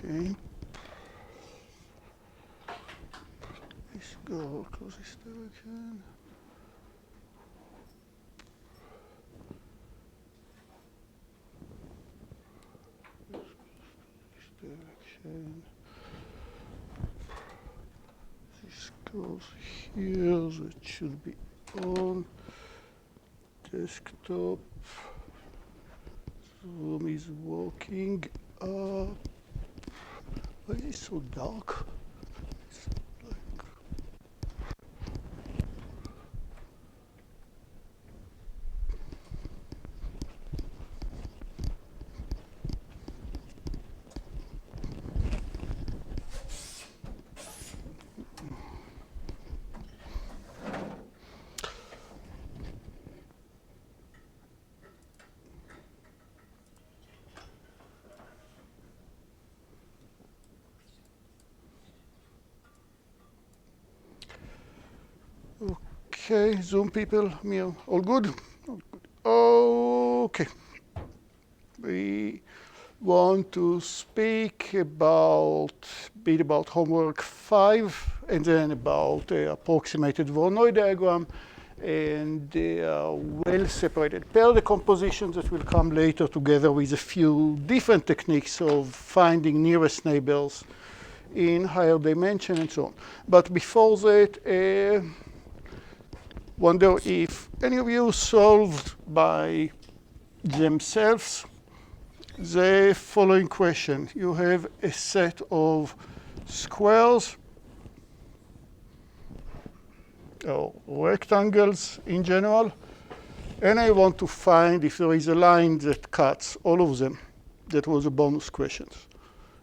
Okay. Let's go to this direction. This direction. This goes here. That should be on. Desktop. Zoom is working. Why is it so dark? It's like okay, Zoom people, me, all good? All good. Okay. We want to speak about a bit about homework 5 and then about the approximated Voronoi diagram and the well-separated pair decompositions that will come later together with a few different techniques of finding nearest neighbors in higher dimension and so on. But before that, wonder if any of you solved by themselves the following question. You have a set of squares or rectangles in general, and I want to find if there is a line that cuts all of them. That was a bonus question.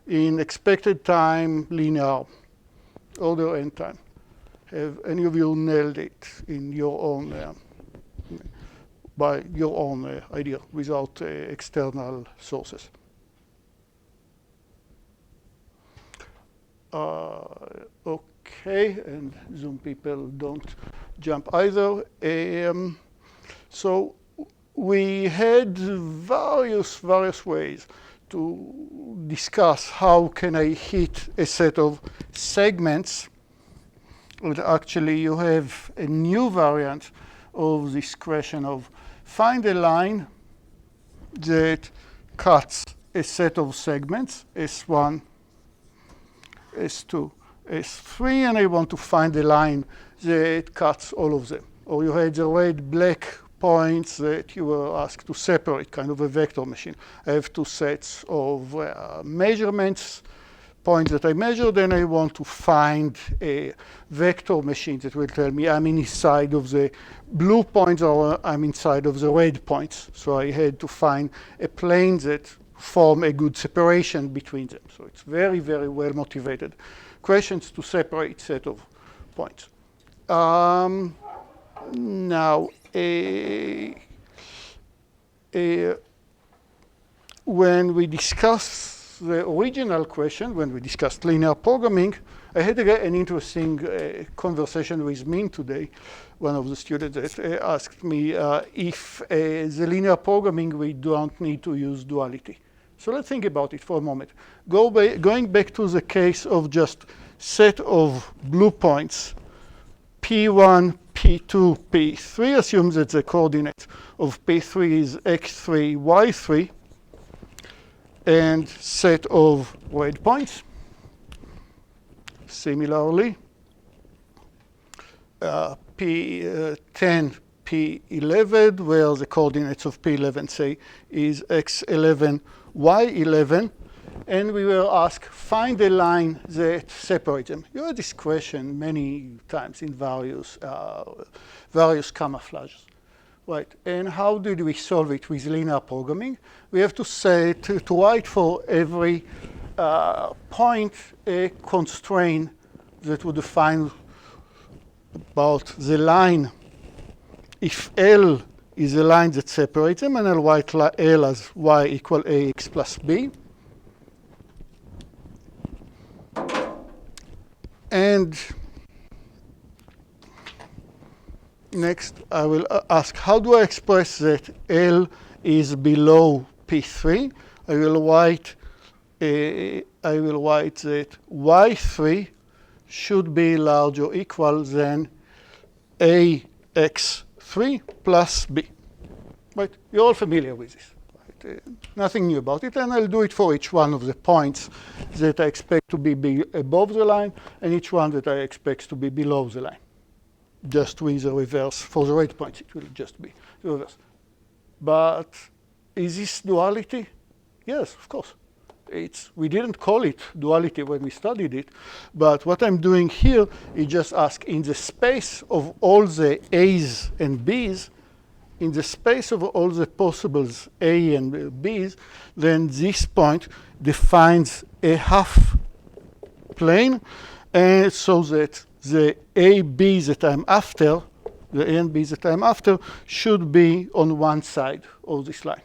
In expected time, linear, order n time. Have any of you nailed it in your own, by your own idea, without external sources? Okay, and Zoom people don't jump either. So we had various ways to discuss how can I hit a set of segments. But actually, you have a new variant of this question of find a line that cuts a set of segments, S1, S2, S3, and I want to find a line that cuts all of them. Or you had the red-black points that you were asked to separate, kind of a vector machine. I have two sets of measurements, points that I measured, and I want to find a vector machine that will tell me I'm inside of the blue points or I'm inside of the red points. So I had to find a plane that form a good separation between them. So it's very, very well motivated questions to separate set of points. Now, when we discuss the original question, when we discussed linear programming, I had an interesting conversation with Min today, one of the students that asked me if the linear programming, we don't need to use duality. So let's think about it for a moment. Going back to the case of just set of blue points, P1, P2, P3, assume that the coordinate of P3 is x3, y3, and set of red points. Similarly, P10, P11, where the coordinates of P11, say, is x11, y11, and we were asked, find a line that separates them. You heard this question many times in various camouflages. Right, and how did we solve it with linear programming? We have to say to write for every point a constraint that would define about the line. If L is a line that separates them, and I'll write L as y equal ax plus b. And next, I will ask, how do I express that L is below P3? I will write I will write that y3 should be larger or equal than ax3 plus b. Right? You're all familiar with this. Right? Nothing new about it. And I'll do it for each one of the points that I expect to be above the line and each one that I expect to be below the line. Just with the reverse. For the right points, it will just be the reverse. But is this duality? Yes, of course. We didn't call it duality when we studied it, but what I'm doing here is just ask in the space of all the A's and B's, in the space of all the possibles A and B's, then this point defines a half plane, and so that the A, B that I'm after, the A and B that I'm after, should be on one side of this line.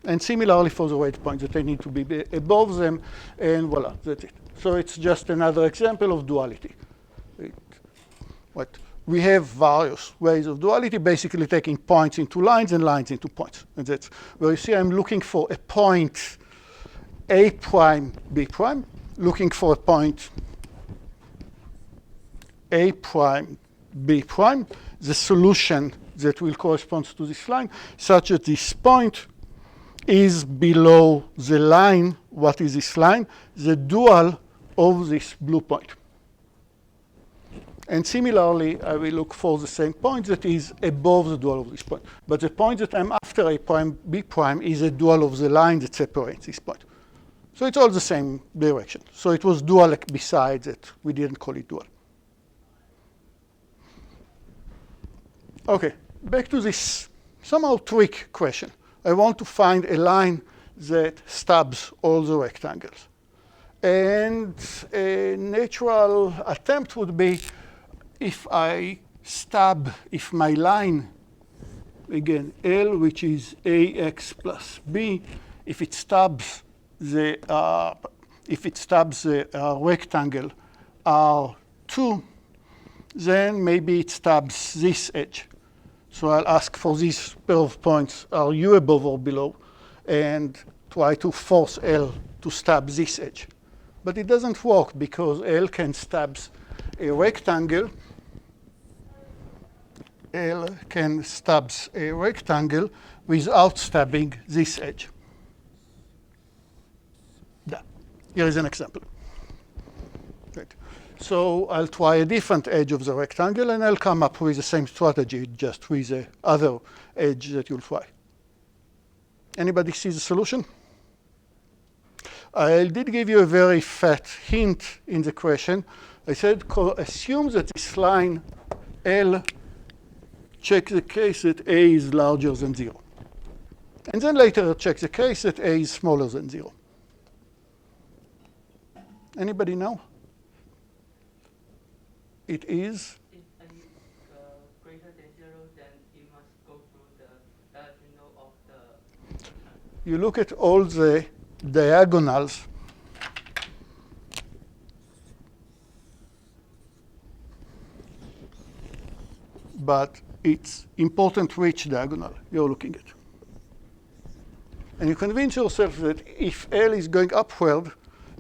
And similarly for the right points, that I need to be above them, and voila, that's it. So it's just another example of duality. We have various ways of duality, basically taking points into lines and lines into points. And that's where you see I'm looking for a point A prime, B prime, looking for a point A prime, B prime, the solution that will correspond to this line, such that this point is below the line. What is this line? The dual of this blue point. And similarly, I will look for the same point that is above the dual of this point. But the point that I'm after, A prime, B prime, is a dual of the line that separates this point. So it's all the same direction. So it was dual besides it. We didn't call it dual. OK, back to this somehow trick question. I want to find a line that stubs all the rectangles. And a natural attempt would be if if my line, again, L, which is AX plus B, if it stubs the rectangle R2, then maybe it stubs this edge. So I'll ask for this pair of points, are you above or below, and try to force L to stab this edge. But it doesn't work because L can stab a rectangle. L can stab a rectangle without stabbing this edge. Here is an example. Right. So I'll try a different edge of the rectangle, and I'll come up with the same strategy, just with the other edge that you'll try. Anybody see the solution? I did give you a very fat hint in the question. I said, assume that this line L checks the case that A is larger than 0. And then later check the case that A is smaller than 0. Anybody know? It is? If A is greater than 0, then it must go through the diagonal of the... You look at all the diagonals. But it's important which diagonal you're looking at. And you convince yourself that if L is going upward,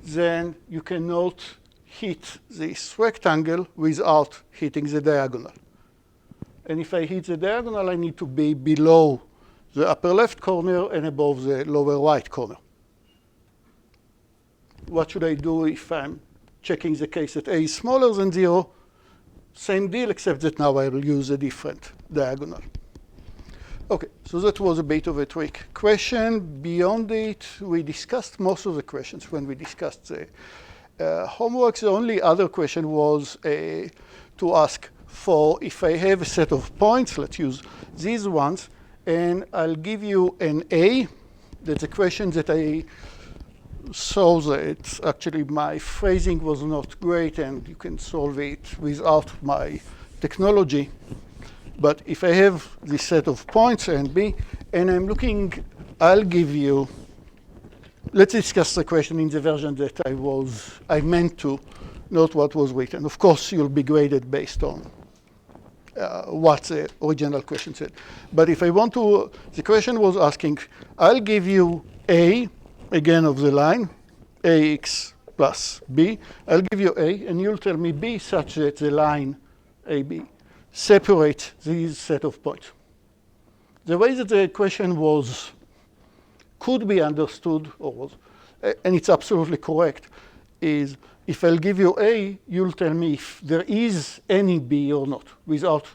then you cannot hit this rectangle without hitting the diagonal. And if I hit the diagonal, I need to be below the upper left corner and above the lower right corner. What should I do if I'm checking the case that A is smaller than 0? Same deal, except that now I will use a different diagonal. OK, so that was a bit of a trick question. Beyond it, we discussed most of the questions when we discussed the homework. The only other question was to ask for if I have a set of points, let's use these ones, and I'll give you an A. That's a question that I saw that actually my phrasing was not great, and you can solve it without my technology. But if I have this set of points A and B, and I'm looking, I'll give you, let's discuss the question in the version that I meant to, not what was written. Of course, you'll be graded based on what the original question said. But if I want to, the question was asking, I'll give you A again, of the line, ax plus b. I'll give you a, and you'll tell me b such that the line ab separates these set of points. The way that the question could be understood, and it's absolutely correct, is if I'll give you a, you'll tell me if there is any b or not, without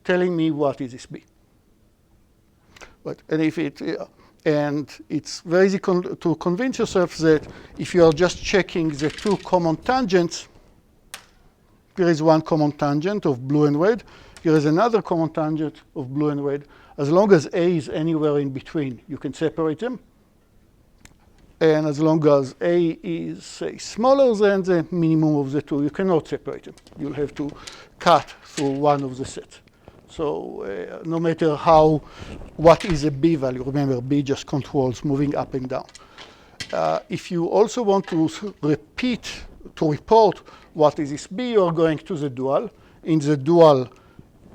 telling me what is this b. But, and it's very easy to convince yourself that if you are just checking the two common tangents, there is one common tangent of blue and red. Here is another common tangent of blue and red. As long as a is anywhere in between, you can separate them. And as long as a is, say, smaller than the minimum of the two, you cannot separate them. You'll have to cut through one of the sets. So no matter what is a b value, remember, b just controls moving up and down. If you also want to report what is this b, you are going to the dual. In the dual,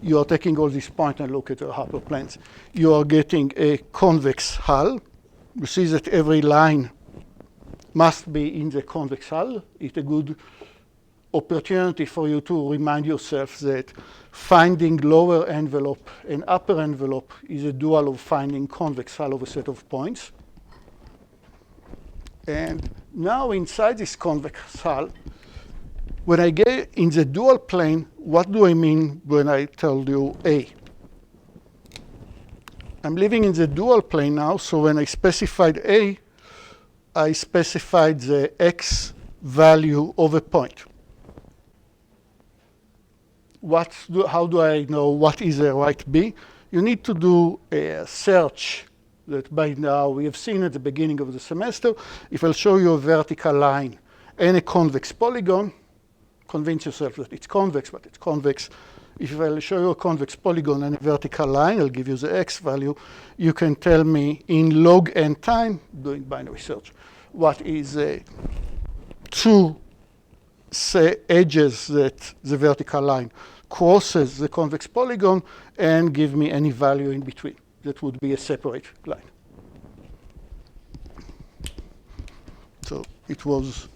you are taking all these points and look at the hyperplanes. You are getting a convex hull. You see that every line must be in the convex hull. It's a good opportunity for you to remind yourself that finding lower envelope and upper envelope is a dual of finding convex hull of a set of points. And now inside this convex hull, when I get in the dual plane, what do I mean when I tell you A? I'm living in the dual plane now, so when I specified A, I specified the x value of a point. How do I know what is the right B? You need to do a search that by now we have seen at the beginning of the semester. If I'll show you a vertical line and a convex polygon, convince yourself that it's convex, but it's convex. If I'll show you a convex polygon and a vertical line, I'll give you the x value. You can tell me in log n time, doing binary search, what is two edges that the vertical line crosses the convex polygon, and give me any value in between. That would be a separate line. So it was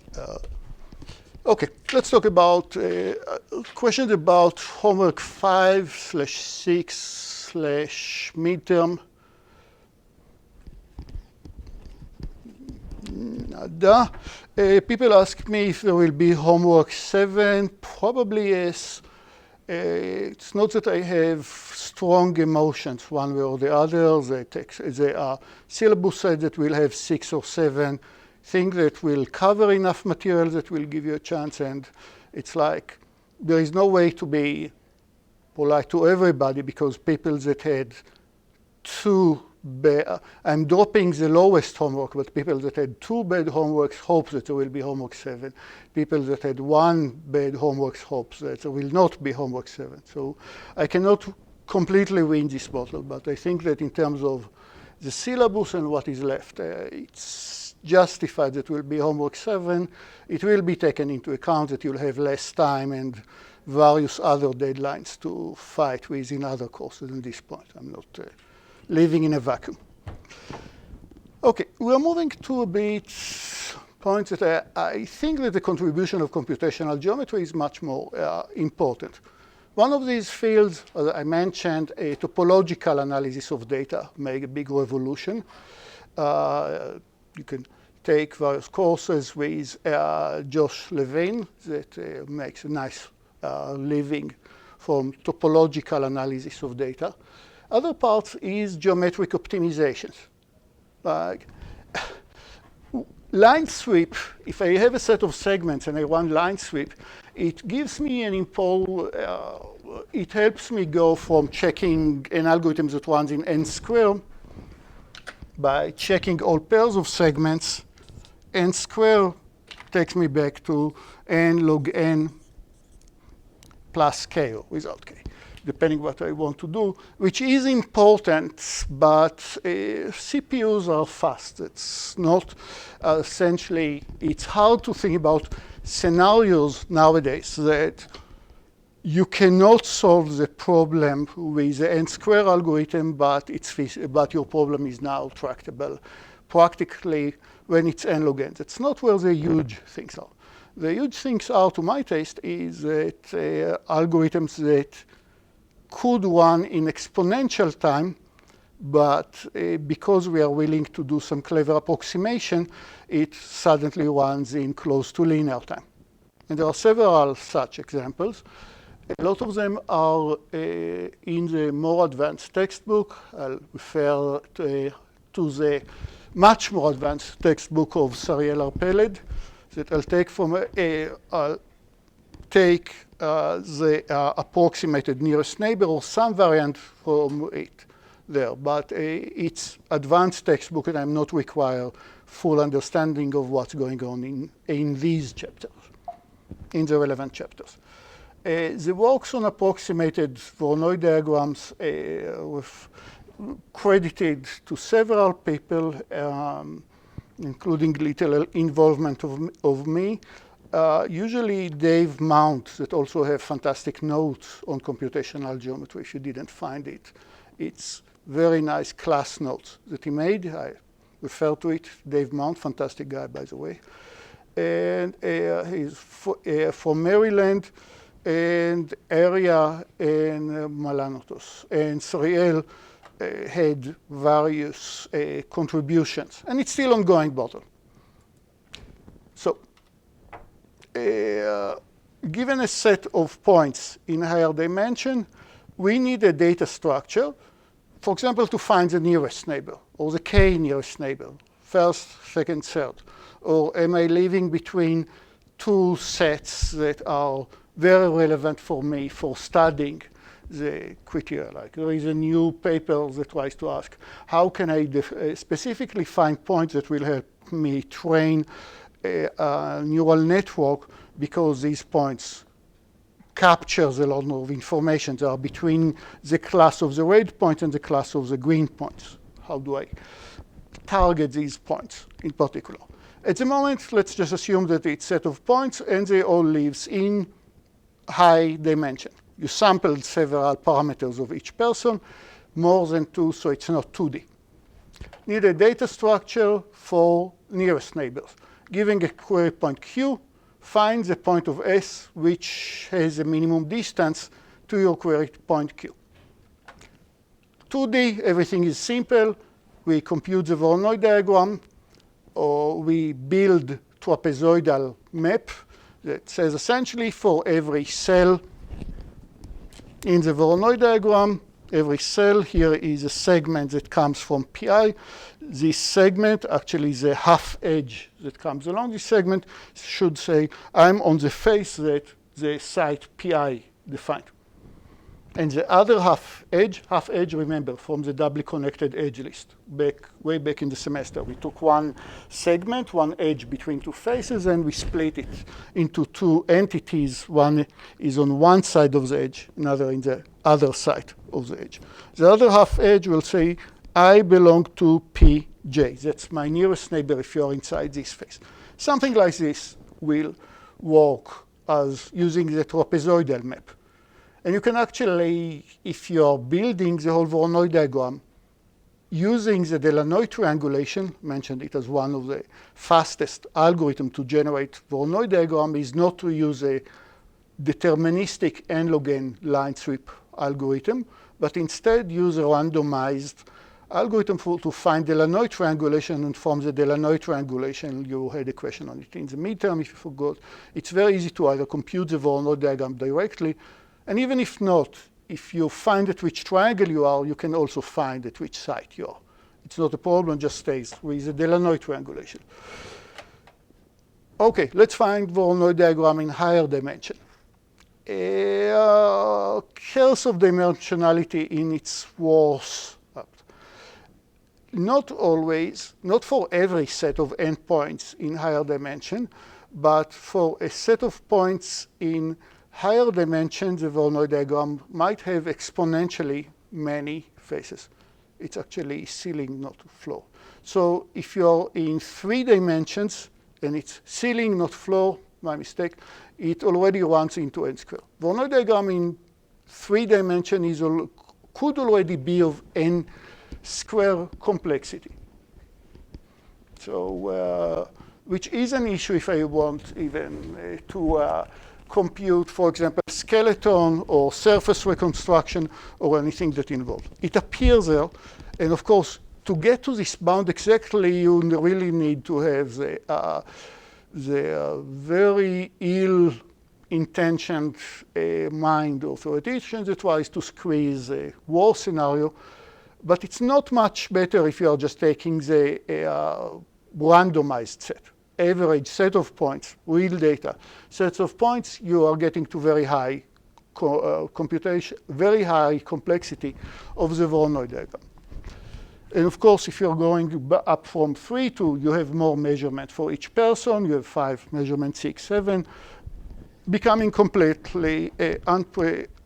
OK, let's talk about questions about homework 5/6/midterm. Nada. People ask me if there will be homework 7. Probably yes. It's not that I have strong emotions one way or the other. There are syllabus sets that will have 6 or 7 things that will cover enough material that will give you a chance. And it's like there is no way to be polite to everybody, because people that had I'm dropping the lowest homework, but people that had 2 bad homeworks hope that there will be homework 7. People that had 1 bad homework hope that there will not be homework 7. So I cannot completely win this battle, but I think that in terms of the syllabus and what is left, it's justified that will be homework 7. It will be taken into account that you'll have less time and various other deadlines to fight with in other courses at this point. I'm not living in a vacuum. OK, we are moving to a bit points that I think that the contribution of computational geometry is much more important. One of these fields, as I mentioned, a topological analysis of data made a big revolution. You can take various courses with Josh Levine that makes a nice living from topological analysis of data. Other parts is geometric optimizations. Like line sweep, if I have a set of segments and I run line sweep, it gives me an it helps me go from checking an algorithm that runs in n square by checking all pairs of segments. N square takes me back to n log n plus k, or without k, depending what I want to do, which is important, but CPUs are fast. It's not essentially, it's hard to think about scenarios nowadays that you cannot solve the problem with the n-square algorithm, but your problem is now tractable. Practically, when it's n log n. That's not where the huge things are. The huge things are, to my taste, is that algorithms that could run in exponential time, but because we are willing to do some clever approximation, it suddenly runs in close to linear time. And there are several such examples. A lot of them are in the more advanced textbook. I'll refer to the much more advanced textbook of Sariel Arpeled that I'll take from I'll take the approximated nearest neighbor or some variant from it there. But it's advanced textbook, and I'm not require full understanding of what's going on in these chapters, in the relevant chapters. The works on approximated Voronoi diagrams with credited to several people, including little involvement of me. Usually Dave Mount, that also have fantastic notes on computational geometry, if you didn't find it. It's very nice class notes that he made. I refer to it. Dave Mount, fantastic guy, by the way. And he's from Maryland, and Area and Malanotos. And Sariel had various contributions, and it's still ongoing battle. So, given a set of points in higher dimension, we need a data structure, for example, to find the nearest neighbor, or the k nearest neighbor, first, second, third. Or am I living between two sets that are very relevant for me for studying the criteria? Like there is a new paper that tries to ask, how can I specifically find points that will help me train a neural network, because these points captures a lot of information. They are between the class of the red points and the class of the green points. How do I target these points in particular? At the moment, let's just assume that it's a set of points, and they all live in high dimension. You sampled several parameters of each person, more than 2, so it's not 2D. Need a data structure for nearest neighbors. Giving a query point Q, find the point of S which has a minimum distance to your query point Q. 2D, everything is simple. We compute the Voronoi diagram, or we build trapezoidal map that says essentially for every cell in the Voronoi diagram, every cell here is a segment that comes from pi. This segment, actually the half edge that comes along this segment, should say I'm on the face that the site pi defined. And the other half edge, remember, from the doubly connected edge list, way back in the semester. We took one segment, one edge between two faces, and we split it into two entities. One is on one side of the edge, another in the other side of the edge. The other half edge will say, I belong to Pj. That's my nearest neighbor if you're inside this face. Something like this will work as using the trapezoidal map. And you can actually, if you're building the whole Voronoi diagram, using the Delanoy triangulation, mentioned it as one of the fastest algorithms to generate Voronoi diagram, is not to use a deterministic n log n line sweep algorithm, but instead use a randomized algorithm to find Delanoy triangulation, and from the Delanoy triangulation, you had a question on it in the midterm, if you forgot. It's very easy to either compute the Voronoi diagram directly, and even if not, if you find at which triangle you are, you can also find at which site you are. It's not a problem, just stays with the Delanoy triangulation. OK, let's find Voronoi diagram in higher dimension. Curse of dimensionality in its worst. Not always, not for every set of endpoints in higher dimension, but for a set of points in higher dimensions, the Voronoi diagram might have exponentially many faces. It's actually ceiling, not floor. So if you're in 3 dimensions, and it's ceiling, not floor, my mistake, it already runs into n squared. Voronoi diagram in 3 dimensions could already be of n square complexity. So, which is an issue if I want even to compute, for example, skeleton or surface reconstruction or anything that involves. It appears there, and of course, to get to this bound exactly, you really need to have the very ill-intentioned mind of theoreticians that tries to squeeze a war scenario. But it's not much better if you are just taking the randomized set, average set of points, real data. Sets of points, you are getting to very high computation, very high complexity of the Voronoi diagram. And of course, if you're going up from 3 to, you have more measurement for each person. You have 5 measurements, 6, 7, becoming completely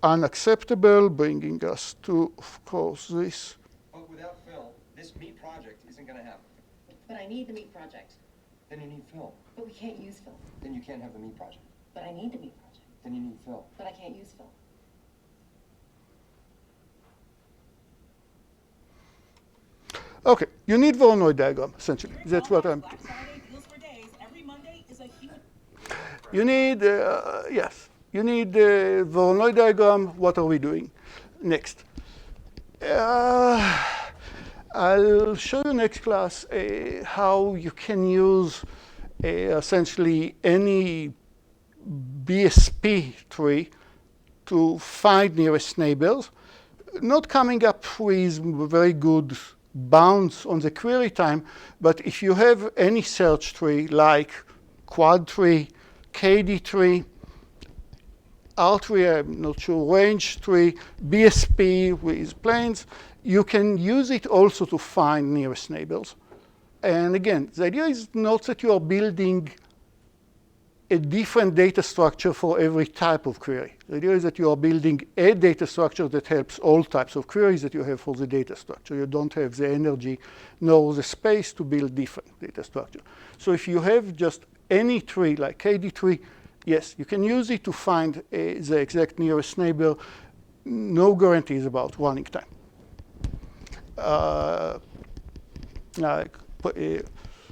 unacceptable, bringing us to, of course, this. But without Phil, this meat project isn't going to happen. But I need the meat project. Then you need Phil. But we can't use Phil. Then you can't have the meat project. But I need the meat project. Then you need Phil. But I can't use Phil. OK, you need Voronoi diagram, essentially. That's what I'm doing. You need, yes, you need the Voronoi diagram. What are we doing next? I'll show you next class how you can use essentially any BSP tree to find nearest neighbors, not coming up with very good bounds on the query time, but if you have any search tree like quad tree, KD tree, R tree, I'm not sure, range tree, BSP with planes, you can use it also to find nearest neighbors. And again, the idea is not that you are building a different data structure for every type of query. The idea is that you are building a data structure that helps all types of queries that you have for the data structure. You don't have the energy nor the space to build different data structure. So if you have just any tree like KD tree, yes, you can use it to find the exact nearest neighbor. No guarantees about running time.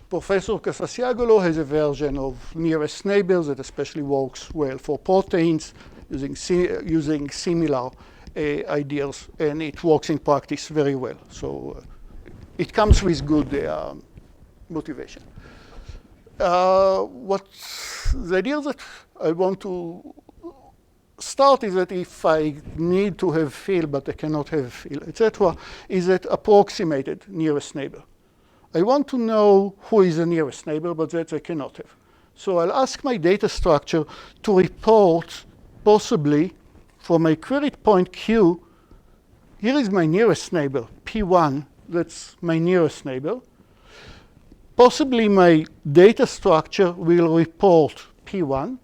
Professor Casasiagolo has a version of nearest neighbors that especially works well for proteins using similar ideas, and it works in practice very well. So it comes with good motivation. What the idea that I want to start is that if I need to have fill, but I cannot have fill, etc., is that approximated nearest neighbor. I want to know who is the nearest neighbor, but that I cannot have. So I'll ask my data structure to report, possibly, from my queried point Q, here is my nearest neighbor, P1, that's my nearest neighbor. Possibly my data structure will report P1,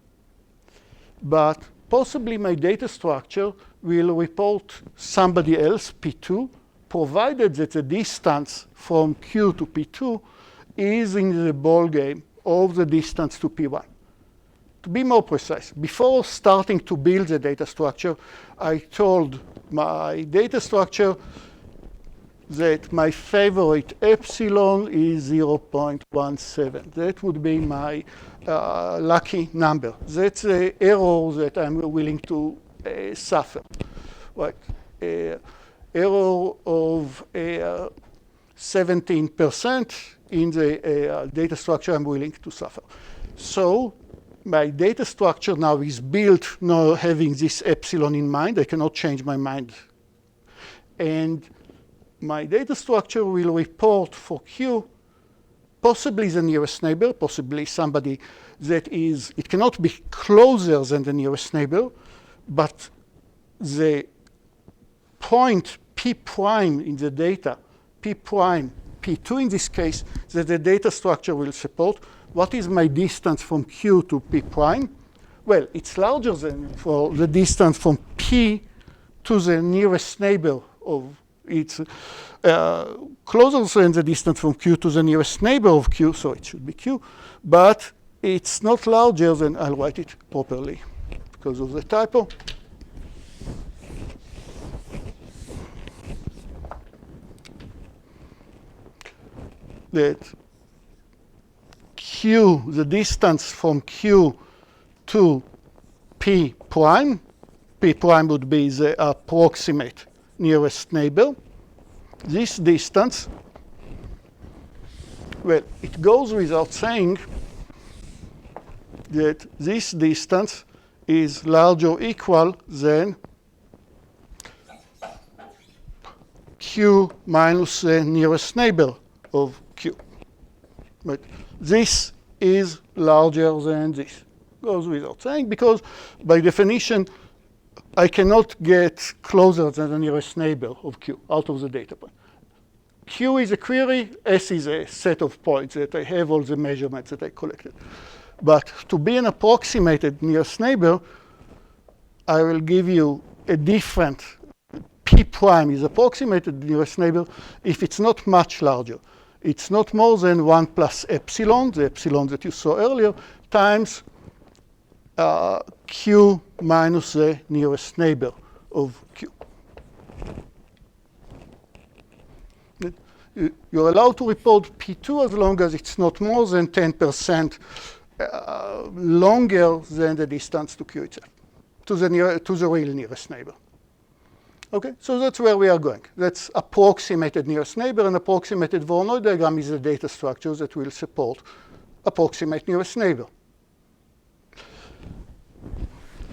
but possibly my data structure will report somebody else, P2, provided that the distance from Q to P2 is in the ballgame of the distance to P1. To be more precise, before starting to build the data structure, I told my data structure that my favorite epsilon is 0.17. That would be my lucky number. That's the error that I'm willing to suffer. Right. Error of 17% in the data structure I'm willing to suffer. So my data structure now is built now having this epsilon in mind. I cannot change my mind. And my data structure will report for Q possibly the nearest neighbor, possibly somebody that is, it cannot be closer than the nearest neighbor, but the point P prime in the data, P prime, P2 in this case, that the data structure will support. What is my distance from Q to P prime? Well, it's larger than for the distance from P to the nearest neighbor of it's closer than the distance from Q to the nearest neighbor of Q, so it should be Q, but it's not larger than, I'll write it properly because of the typo. That Q, the distance from Q to P prime. P prime would be the approximate nearest neighbor. This distance, well, it goes without saying that this distance is larger or equal than Q minus the nearest neighbor of Q. But this is larger than this. Goes without saying, because by definition, I cannot get closer than the nearest neighbor of Q out of the data point. Q is a query, S is a set of points that I have all the measurements that I collected. But to be an approximated nearest neighbor, I will give you a different. P prime is approximated nearest neighbor if it's not much larger. It's not more than 1 plus epsilon, the epsilon that you saw earlier, times Q minus the nearest neighbor of Q. You're allowed to report P2 as long as it's not more than 10% longer than the distance to Q itself, to the real nearest neighbor. Okay, so that's where we are going. That's approximated nearest neighbor, and approximated Voronoi diagram is a data structure that will support approximate nearest neighbor.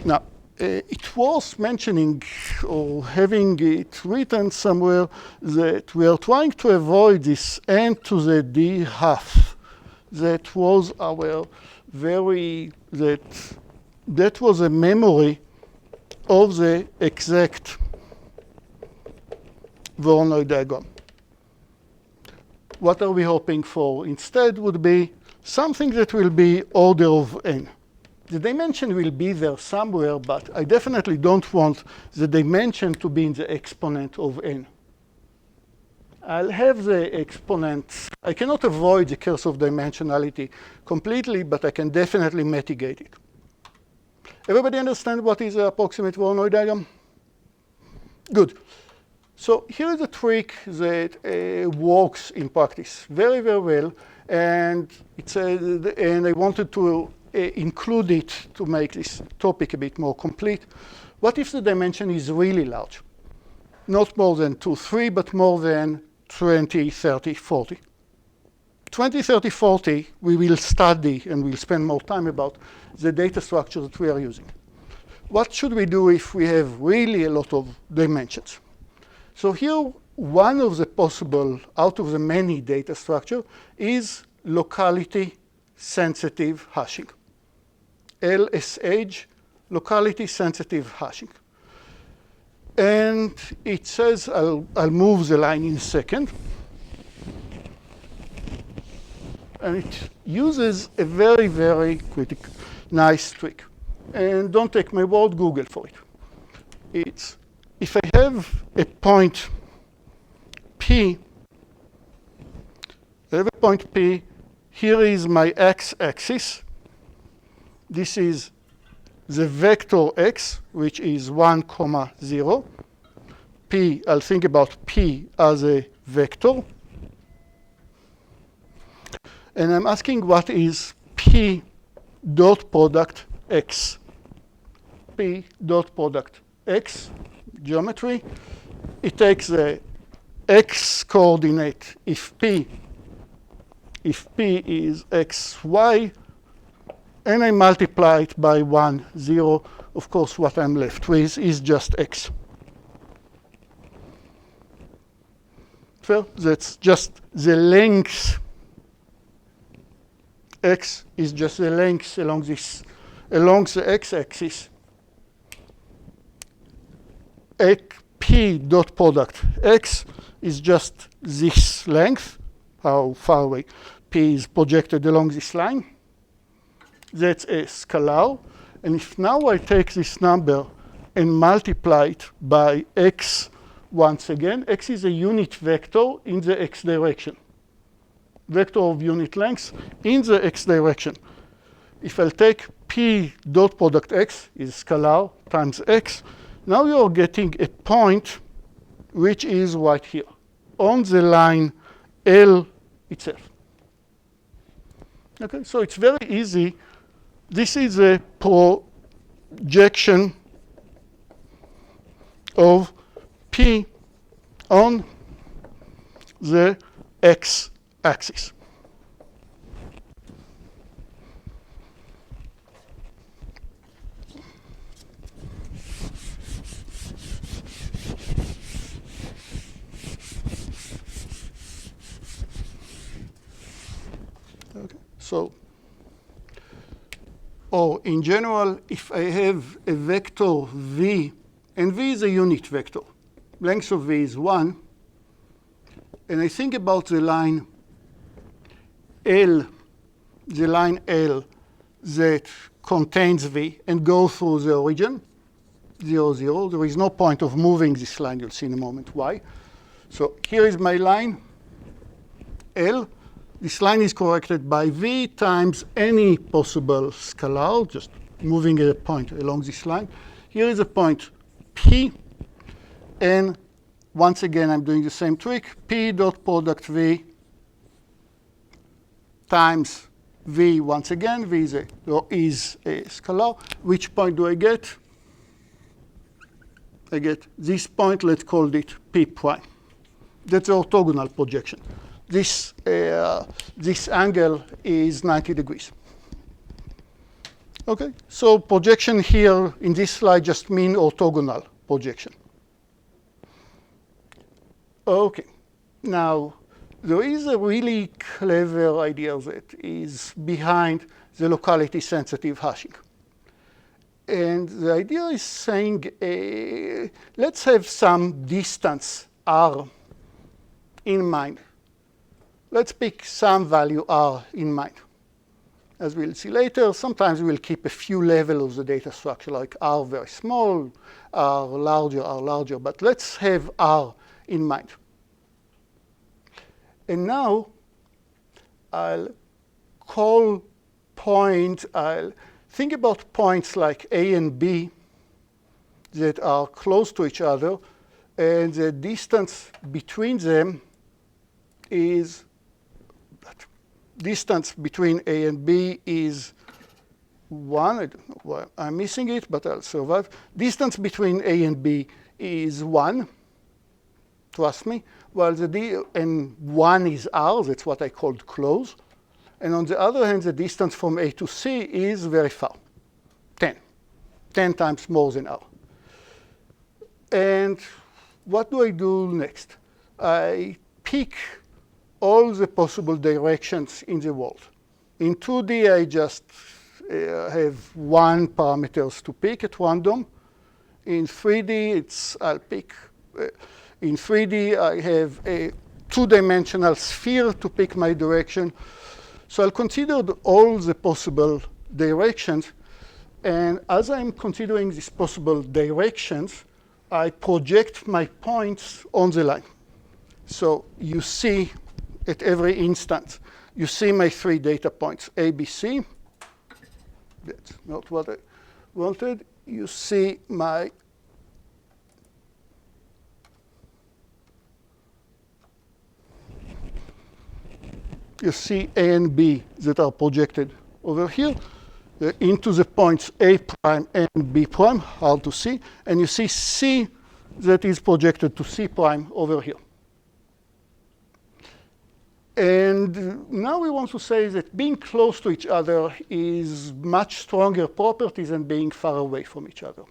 Now, it was mentioning or having it written somewhere that we are trying to avoid this n to the d half. That was our that was a memory of the exact Voronoi diagram. What are we hoping for instead would be something that will be order of n. The dimension will be there somewhere, but I definitely don't want the dimension to be in the exponent of n. I'll have the exponents. I cannot avoid the curse of dimensionality completely, but I can definitely mitigate it. Everybody understand what is the approximate Voronoi diagram? Good. So here is a trick that works in practice very, very well, and I wanted to include it to make this topic a bit more complete. What if the dimension is really large? Not more than 2, 3, but more than 20, 30, 40. 20, 30, 40, we will study and we'll spend more time about the data structure that we are using. What should we do if we have really a lot of dimensions? So here, one of the possible, out of the many data structure, is locality sensitive hashing. LSH, locality sensitive hashing. And it says, I'll move the line in a second. And it uses a very, very nice trick. And don't take my word, Google for it. It's, if I have a point P, I have a point P, here is my x-axis. This is the vector x, which is 1, 0. P, I'll think about P as a vector. And I'm asking what is P dot product x. P dot product x, geometry. It takes the x coordinate if P is x, y, and I multiply it by 1, 0. Of course, what I'm left with is just x. So that's just the length. X is just the length along the x-axis. P dot product x is just this length, how far away P is projected along this line. That's a scalar. And if now I take this number and multiply it by x once again, x is a unit vector in the x direction. Vector of unit length in the x direction. If I'll take P dot product x is scalar times x, now you're getting a point which is right here on the line L itself. Okay, so it's very easy. This is a projection of P on the x-axis. Okay, so, or in general, if I have a vector v, and v is a unit vector, length of v is 1, and I think about the line L, the line L that contains v and goes through the origin, 0, 0. There is no point of moving this line. You'll see in a moment why. So here is my line, L. This line is corrected by v times any possible scalar, just moving a point along this line. Here is a point P, and once again, I'm doing the same trick. P dot product v times v once again. V is a scalar. Which point do I get? I get this point. Let's call it P prime. That's the orthogonal projection. This angle is 90 degrees. Okay, so projection here in this slide just mean orthogonal projection. Okay, now there is a really clever idea that is behind the locality sensitive hashing. And the idea is saying, let's have some distance r in mind. Let's pick some value r in mind. As we'll see later, sometimes we'll keep a few levels of the data structure, like r very small, r larger, but let's have r in mind. And now I'll call point, I'll think about points like A and B that are close to each other, and the distance between them is, distance between A and B is 1. I don't know why I'm missing it, but I'll survive. Distance between A and B is 1. Trust me. While the D and 1 is R, that's what I called close. And on the other hand, the distance from A to C is very far, 10. 10 times more than R. And what do I do next? I pick all the possible directions in the world. In 2D, I just have 1 parameters to pick at random. In 3D, I'll pick. In 3D, I have a 2-dimensional sphere to pick my direction. So I'll consider all the possible directions. And as I'm considering these possible directions, I project my points on the line. So you see at every instance, you see my 3 data points, A, B, C. That's not what I wanted. You see my A and B that are projected over here into the points A prime and B prime, hard to see. And you see C that is projected to C prime over here. And now we want to say that being close to each other is much stronger property than being far away from each other.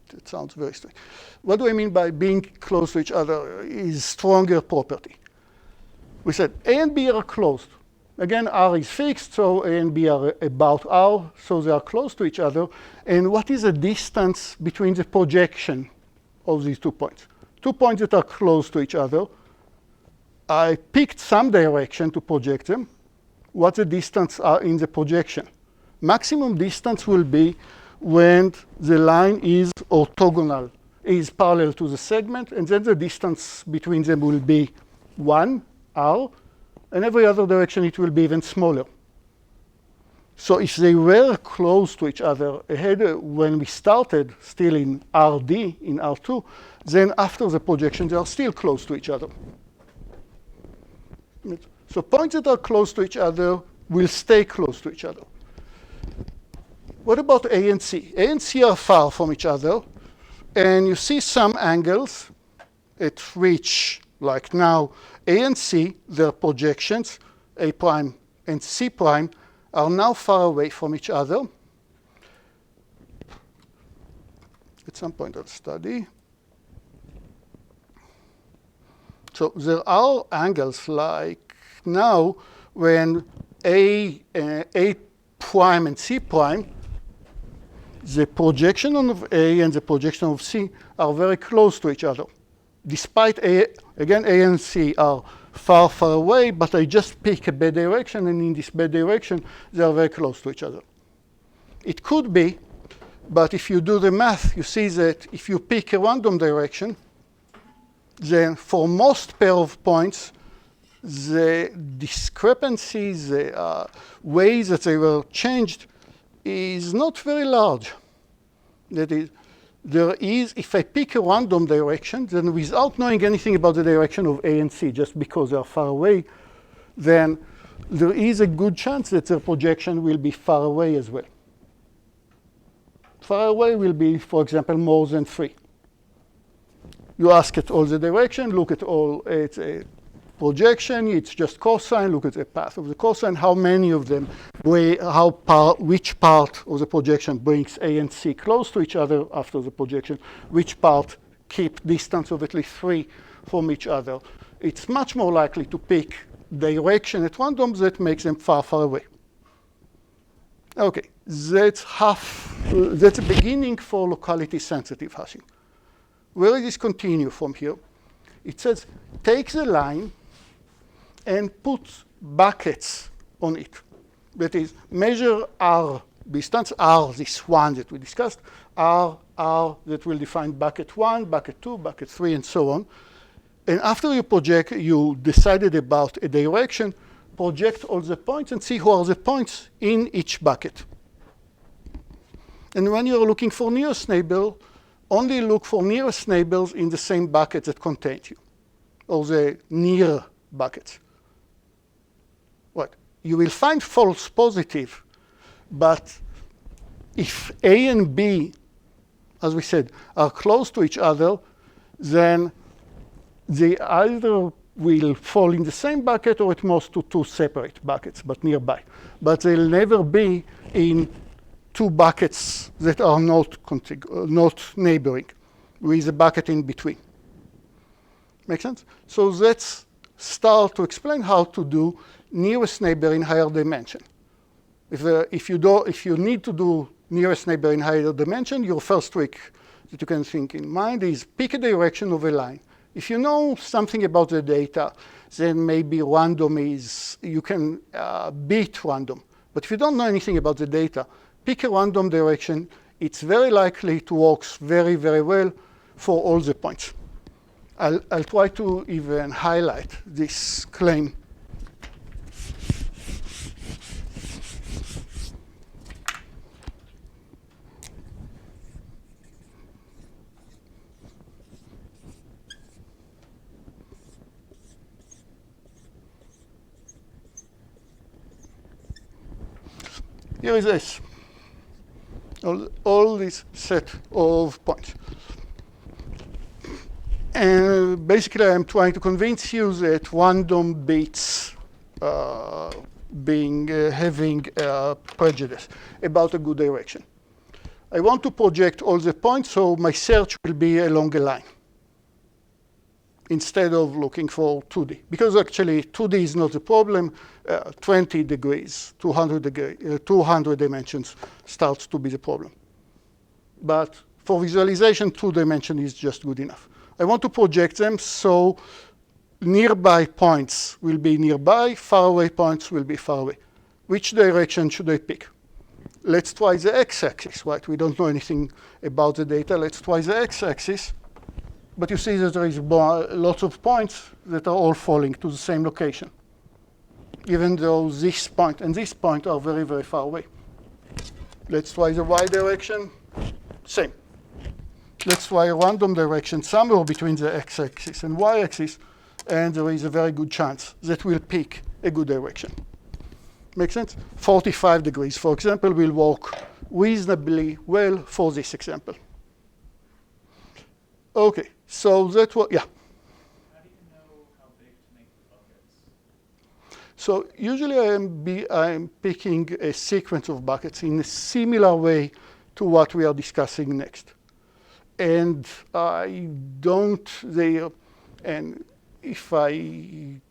That sounds very strange. What do I mean by being close to each other is stronger property? We said A and B are closed. Again, R is fixed, so A and B are about R, so they are close to each other. And what is the distance between the projection of these 2 points? 2 points that are close to each other. I picked some direction to project them. What the distance are in the projection? Maximum distance will be when the line is orthogonal, is parallel to the segment, and then the distance between them will be 1, R, and every other direction it will be even smaller. So if they were close to each other ahead when we started, still in RD, in R2, then after the projection, they are still close to each other. So points that are close to each other will stay close to each other. What about A and C? A and C are far from each other, and you see some angles at which, like now, A and C, their projections, A prime and C prime, are now far away from each other. At some point I'll study. So there are angles like now when A prime and C prime, the projection of A and the projection of C are very close to each other. Despite again, A and C are far, far away, but I just pick a bad direction, and in this bad direction, they are very close to each other. It could be, but if you do the math, you see that if you pick a random direction, then for most pair of points, the discrepancy, the way that they were changed is not very large. That is, there is, if I pick a random direction, then without knowing anything about the direction of A and C, just because they are far away, then there is a good chance that their projection will be far away as well. Far away will be, for example, more than 3. You ask at all the direction, look at all its projection, it's just cosine, look at the path of the cosine, how many of them, which part of the projection brings A and C close to each other after the projection, which part keep distance of at least 3 from each other. It's much more likely to pick direction at random that makes them far, far away. Okay, that's the beginning for locality sensitive hashing. Where does this continue from here? It says, take the line and put buckets on it. That is, measure R distance, R, this one that we discussed, R that will define bucket 1, bucket 2, bucket 3, and so on. And after you project, you decided about a direction, project all the points and see who are the points in each bucket. And when you're looking for nearest neighbor, only look for nearest neighbors in the same bucket that contains you, or the near buckets. What? You will find false positive, but if A and B, as we said, are close to each other, then they either will fall in the same bucket or at most to 2 separate buckets, but nearby. But they'll never be in 2 buckets that are not neighboring, with a bucket in between. Make sense? So let's start to explain how to do nearest neighbor in higher dimension. If you need to do nearest neighbor in higher dimension, your first trick that you can think in mind is pick a direction of a line. If you know something about the data, then maybe random is, you can beat random. But if you don't know anything about the data, pick a random direction. It's very likely to work very, very well for all the points. I'll try to even highlight this claim. Here is S. All this set of points. And basically, I'm trying to convince you that random bits having prejudice about a good direction. I want to project all the points, so my search will be along a line instead of looking for 2D. Because actually, 2D is not the problem. 20 degrees, 200 dimensions starts to be the problem. But for visualization, 2 dimension is just good enough. I want to project them so nearby points will be nearby, far away points will be far away. Which direction should I pick? Let's try the x-axis, right? We don't know anything about the data. Let's try the x-axis. But you see that there is lots of points that are all falling to the same location, even though this point and this point are very, very far away. Let's try the y direction. Same. Let's try a random direction somewhere between the x-axis and y-axis, and there is a very good chance that we'll pick a good direction. Make sense? 45 degrees, for example, will work reasonably well for this example. OK, so that was, yeah. How do you know how big to make the buckets? So usually I'm picking a sequence of buckets in a similar way to what we are discussing next. And I don't there, and if I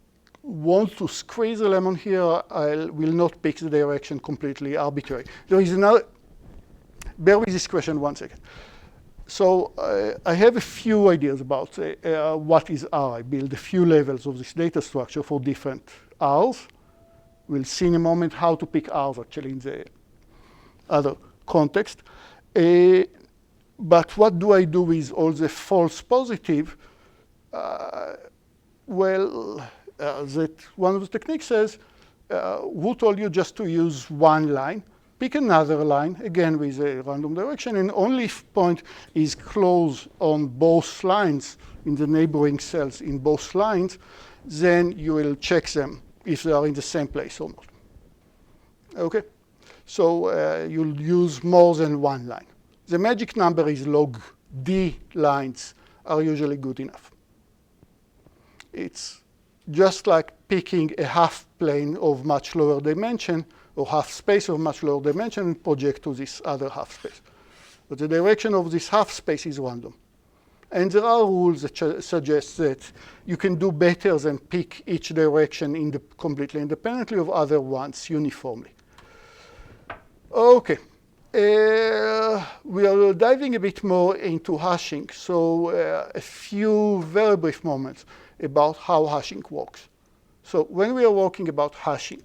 want to squeeze a lemon here, I will not pick the direction completely arbitrary. There is another, bear with this question 1 second. So I have a few ideas about what is R. I build a few levels of this data structure for different R's. We'll see in a moment how to pick R's actually in the other context. But what do I do with all the false positive? That one of the techniques says, who told you just to use one line? Pick another line, again with a random direction, and only if point is close on both lines, in the neighboring cells in both lines, then you will check them if they are in the same place or not. OK? So you'll use more than one line. The magic number is log D lines are usually good enough. It's just like picking a half plane of much lower dimension or half space of much lower dimension and project to this other half space. But the direction of this half space is random. And there are rules that suggest that you can do better than pick each direction completely independently of other ones uniformly. OK. We are diving a bit more into hashing. So a few very brief moments about how hashing works. So when we are talking about hashing,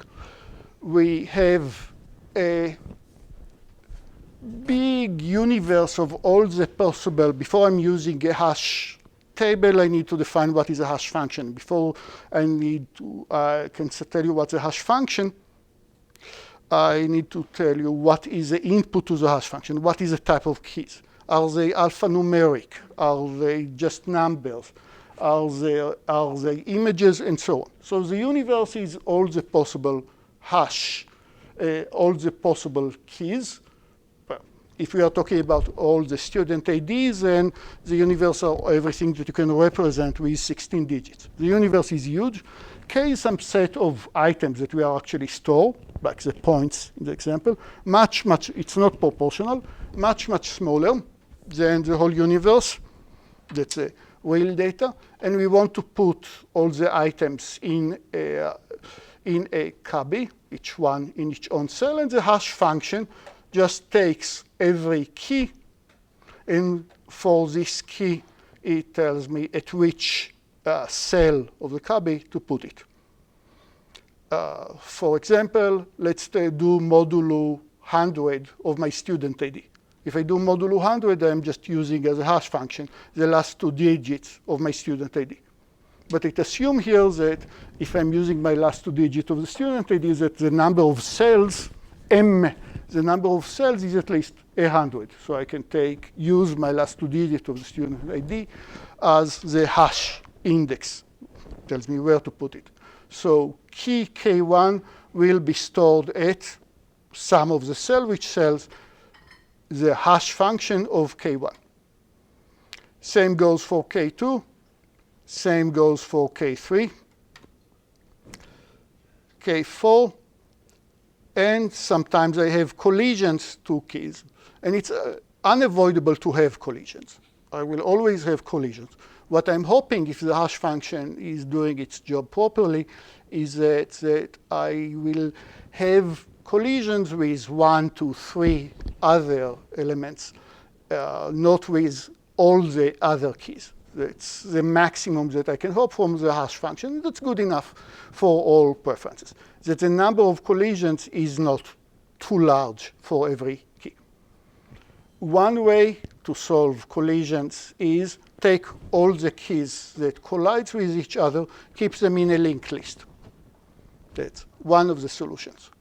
we have a big universe of all the possible. Before I'm using a hash table, I need to define what is a hash function. Before I can tell you what's a hash function, I need to tell you what is the input to the hash function, what is the type of keys. Are they alphanumeric? Are they just numbers? Are they images, and so on? So the universe is all the possible hash, all the possible keys. Well, if we are talking about all the student IDs, then the universe are everything that you can represent with 16 digits. The universe is huge. K is some set of items that we are actually store, like the points in the example. It's not proportional, much smaller than the whole universe. That's real data. And we want to put all the items in a cubby, each one in its own cell. And the hash function just takes every key. And for this key, it tells me at which cell of the cubby to put it. For example, let's do modulo 100 of my student ID. If I do modulo 100, I'm just using as a hash function the last 2 digits of my student ID. But it assumes here that if I'm using my last 2 digits of the student ID, that the number of cells, the number of cells is at least 100. So I can use my last 2 digits of the student ID as the hash index. It tells me where to put it. So key K1 will be stored at some of the cell, which tells the hash function of K1. Same goes for K2. Same goes for K3, K4. And sometimes I have collisions to keys. And it's unavoidable to have collisions. I will always have collisions. What I'm hoping, if the hash function is doing its job properly, is that I will have collisions with 1, 2, 3 other elements, not with all the other keys. That's the maximum that I can hope from the hash function. That's good enough for all preferences. That the number of collisions is not too large for every key. One way to solve collisions is take all the keys that collide with each other, keep them in a linked list. That's one of the solutions.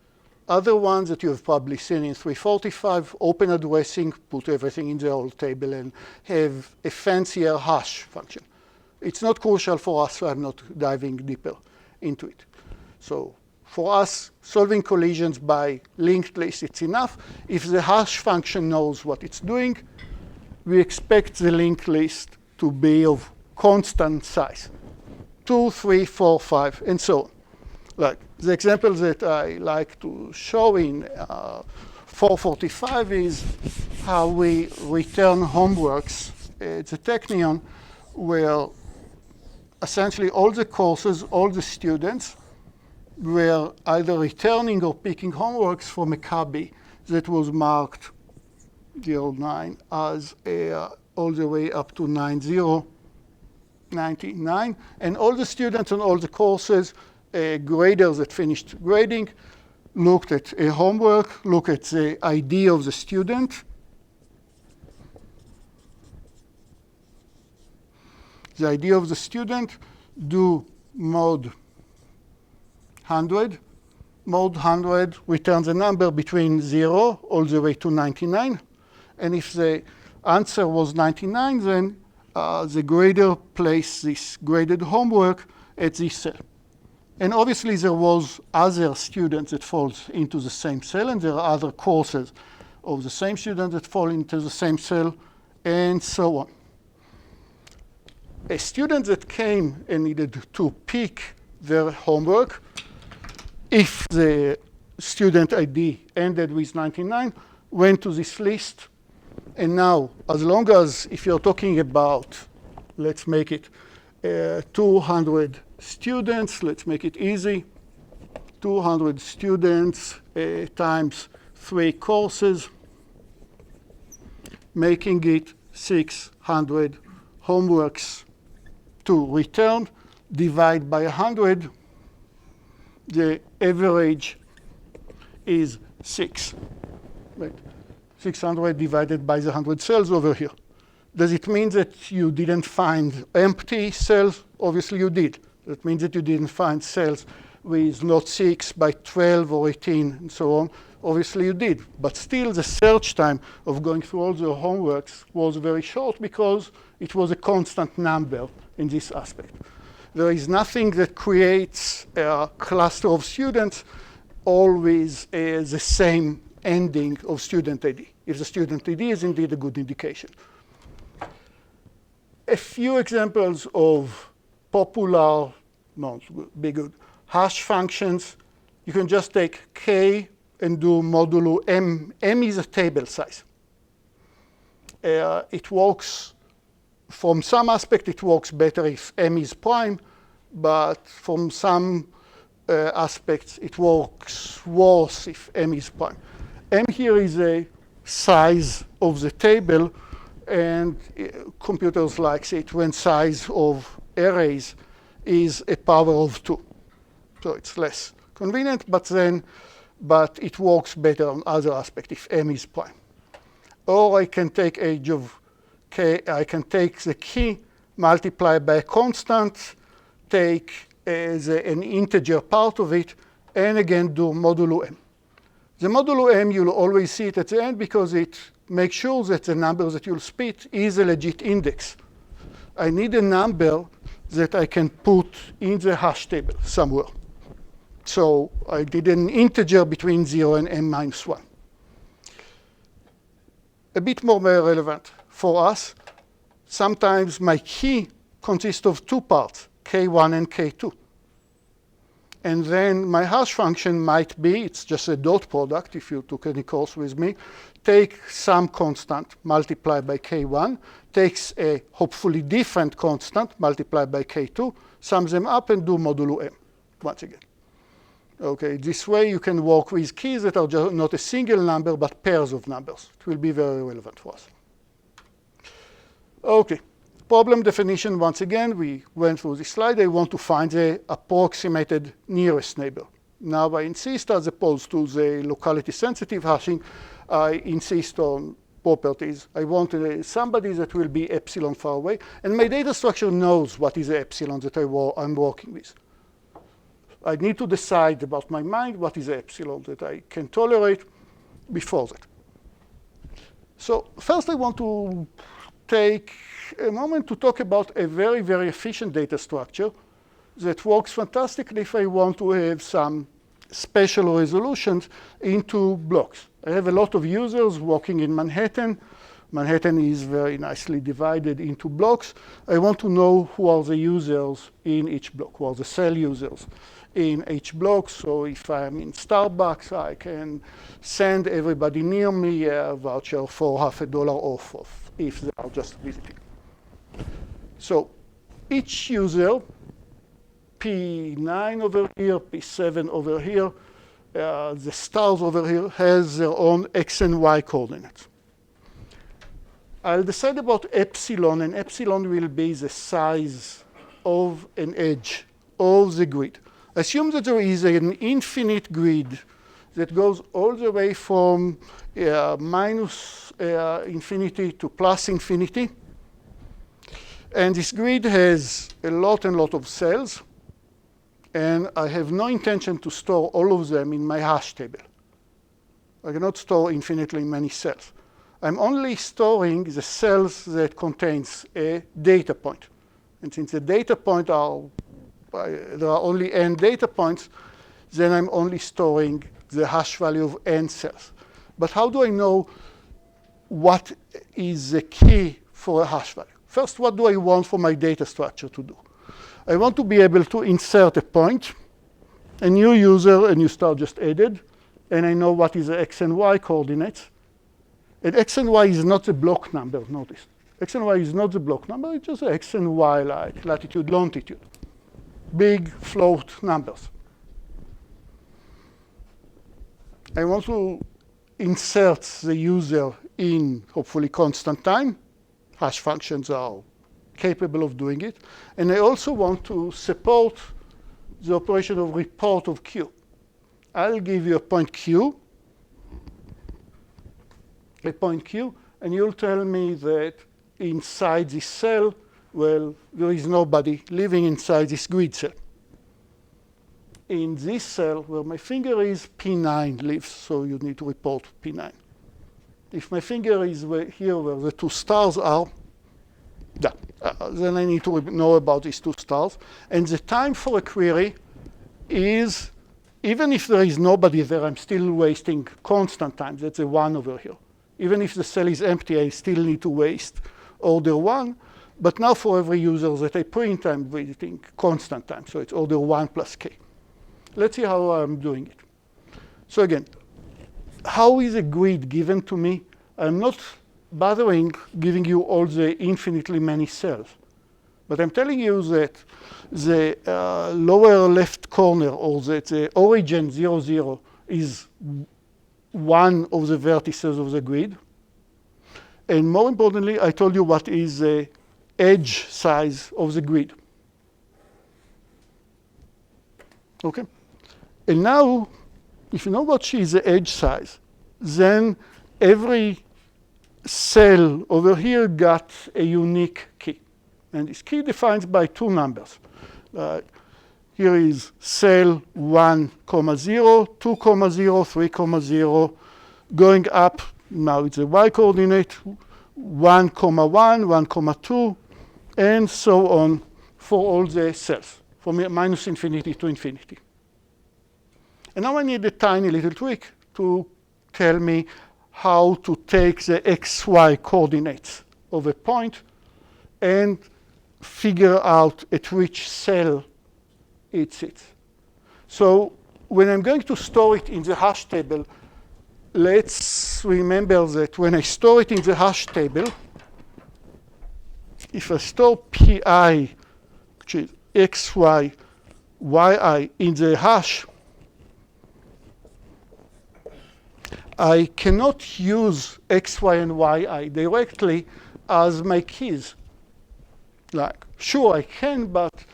Other ones that you have probably seen in 345, open addressing, put everything in the old table, and have a fancier hash function. It's not crucial for us, so I'm not diving deeper into it. So for us, solving collisions by linked list, it's enough. If the hash function knows what it's doing, we expect the linked list to be of constant size, 2, 3, 4, 5, and so on. Like the example that I like to show in 445 is how we return homeworks at the Technion, where essentially all the courses, all the students were either returning or picking homeworks from a copy that was marked 09 as all the way up to 9099. And all the students on all the courses, graders that finished grading, looked at a homework, looked at the ID of the student. The ID of the student, do mod 100. Mod 100 returns a number between 0 all the way to 99. And if the answer was 99, then the grader placed this graded homework at this cell. And obviously, there was other students that falls into the same cell, and there are other courses of the same students that fall into the same cell, and so on. A student that came and needed to pick their homework, if the student ID ended with 99, went to this list. And now, as long as, if you're talking about, let's make it 200 students, let's make it easy, 200 students times 3 courses, making it 600 homeworks to return, divide by 100, the average is 6. Right? 600 divided by the 100 cells over here. Does it mean that you didn't find empty cells? Obviously you did. That means that you didn't find cells with not 6 by 12 or 18 and so on. Obviously you did. But still the search time of going through all the homeworks was very short because it was a constant number in this aspect. There is nothing that creates a cluster of students all with the same ending of student ID, if the student ID is indeed a good indication. A few examples of popular, no, be good, hash functions. You can just take k and do modulo m. M is a table size. It works, from some aspect, it works better if m is prime, but from some aspects, it works worse if m is prime. M here is a size of the table, and computers like it when size of arrays is a power of 2. So it's less convenient, but it works better on other aspects if m is prime. Or I can take age of k, I can take the key, multiply by a constant, take an integer part of it, and again do modulo m. The modulo m, you'll always see it at the end because it makes sure that the number that you'll spit is a legit index. I need a number that I can put in the hash table somewhere. So I did an integer between 0 and m minus 1. A bit more relevant for us, sometimes my key consists of 2 parts, k1 and k2. And then my hash function might be, it's just a dot product, if you took any course with me, take some constant, multiply by k1, takes a hopefully different constant, multiply by k2, sums them up and do modulo m, once again. Okay, this way you can work with keys that are just not a single number, but pairs of numbers. It will be very relevant for us. Okay. Problem definition, once again, we went through this slide. I want to find the approximated nearest neighbor. Now I insist, as opposed to the locality-sensitive hashing, I insist on properties. I want somebody that will be epsilon far away. And my data structure knows what is the epsilon that I'm working with. I need to decide about my mind what is the epsilon that I can tolerate before that. So first I want to take a moment to talk about a very, very efficient data structure that works fantastically if I want to have some spatial resolutions into blocks. I have a lot of users working in Manhattan. Manhattan is very nicely divided into blocks. I want to know who are the users in each block, who are the cell users in each block. So if I'm in Starbucks, I can send everybody near me a voucher for $50 off if they are just visiting. So each user, P9 over here, P7 over here, the stars over here, has their own x and y coordinates. I'll decide about epsilon, and epsilon will be the size of an edge of the grid. Assume that there is an infinite grid that goes all the way from minus infinity to plus infinity. And this grid has a lot of cells. And I have no intention to store all of them in my hash table. I cannot store infinitely many cells. I'm only storing the cells that contains a data point. And since the data point there are only n data points, then I'm only storing the hash value of n cells. But how do I know what is the key for a hash value? First, what do I want for my data structure to do? I want to be able to insert a point, a new user, a new star just added, and I know what is the x and y coordinates. And x and y is not the block number, notice. X and y is not the block number, it's just x and y, like latitude, longitude. Big float numbers. I want to insert the user in, hopefully, constant time. Hash functions are capable of doing it. And I also want to support the operation of report of Q. I'll give you a point Q, and you'll tell me that inside this cell, well, there is nobody living inside this grid cell. In this cell, where my finger is, P9 lives, so you need to report P9. If my finger is here where the two stars are, then I need to know about these two stars. And the time for a query is, even if there is nobody there, I'm still wasting constant time. That's a 1 over here. Even if the cell is empty, I still need to waste order 1. But now for every user that I print, I'm wasting constant time. So it's order 1 plus k. Let's see how I'm doing it. So again, how is a grid given to me? I'm not bothering giving you all the infinitely many cells. But I'm telling you that the lower left corner, or that the origin 0, 0, is one of the vertices of the grid. And more importantly, I told you what is the edge size of the grid. OK? And now, if you know what is the edge size, then every cell over here got a unique key. And this key defined by two numbers. Here is cell 1, 0, 2, 0, 3, 0. Going up, now it's a y coordinate, 1, 1, 1, 2, and so on for all the cells, from minus infinity to infinity. And now I need a tiny little trick to tell me how to take the xy coordinates of a point and figure out at which cell it sits. So when I'm going to store it in the hash table, let's remember that when I store it in the hash table, if I store pi, which is xy, yi, in the hash, I cannot use x, y, and yi directly as my keys. Like, sure, I can, but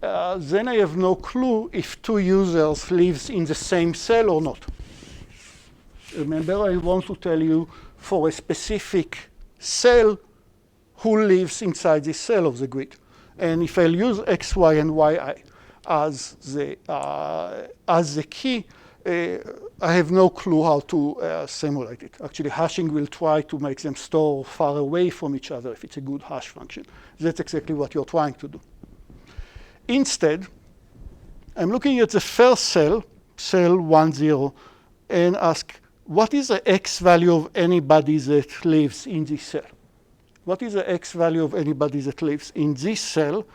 then I have no clue if two users live in the same cell or not. Remember, I want to tell you for a specific cell who lives inside this cell of the grid. And if I'll use x, y, and yi as the key, I have no clue how to simulate it. Actually, hashing will try to make them store far away from each other if it's a good hash function. That's exactly what you're trying to do. Instead, I'm looking at the first cell, cell 1, 0, and ask, what is the x value of anybody that lives in this cell? What is the x value of anybody that lives in this cell?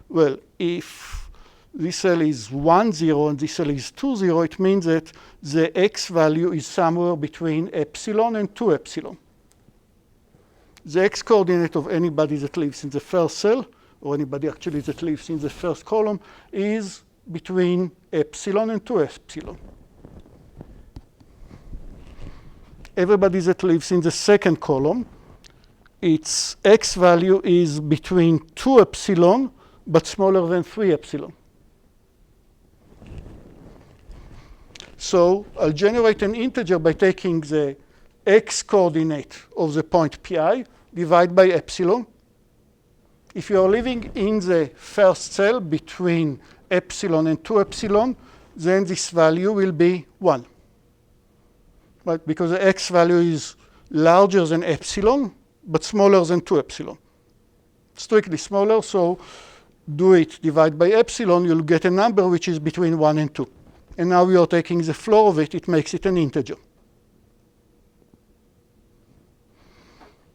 Well, if this cell is 1, 0, and this cell is 2, 0, it means that the x value is somewhere between epsilon and 2 epsilon. The x coordinate of anybody that lives in the first cell, or anybody actually that lives in the first column, is between epsilon and 2 epsilon. Everybody that lives in the second column, its x value is between 2 epsilon, but smaller than 3 epsilon. So I'll generate an integer by taking the x coordinate of the point pi, divide by epsilon. If you are living in the first cell between epsilon and 2 epsilon, then this value will be 1. Right? Because the x value is larger than epsilon, but smaller than 2 epsilon. Strictly smaller, so do it, divide by epsilon, you'll get a number which is between 1 and 2. And now we are taking the floor of it, it makes it an integer.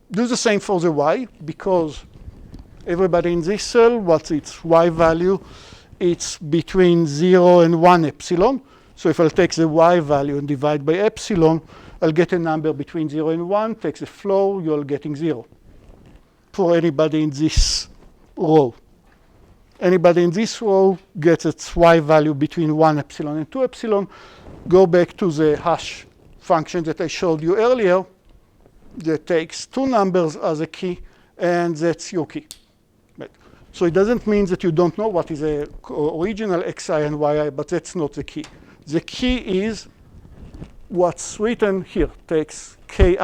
Do the same for the y, because everybody in this cell, what's its y value? It's between 0 and 1 epsilon. So if I'll take the y value and divide by epsilon, I'll get a number between 0 and 1. Take the floor, you're getting 0 for anybody in this row. Anybody in this row gets its y value between 1 epsilon and 2 epsilon. Go back to the hash function that I showed you earlier that takes 2 numbers as a key, and that's your key. Right. So it doesn't mean that you don't know what is the original xi and yi, but that's not the key. The key is what's written here. Takes ki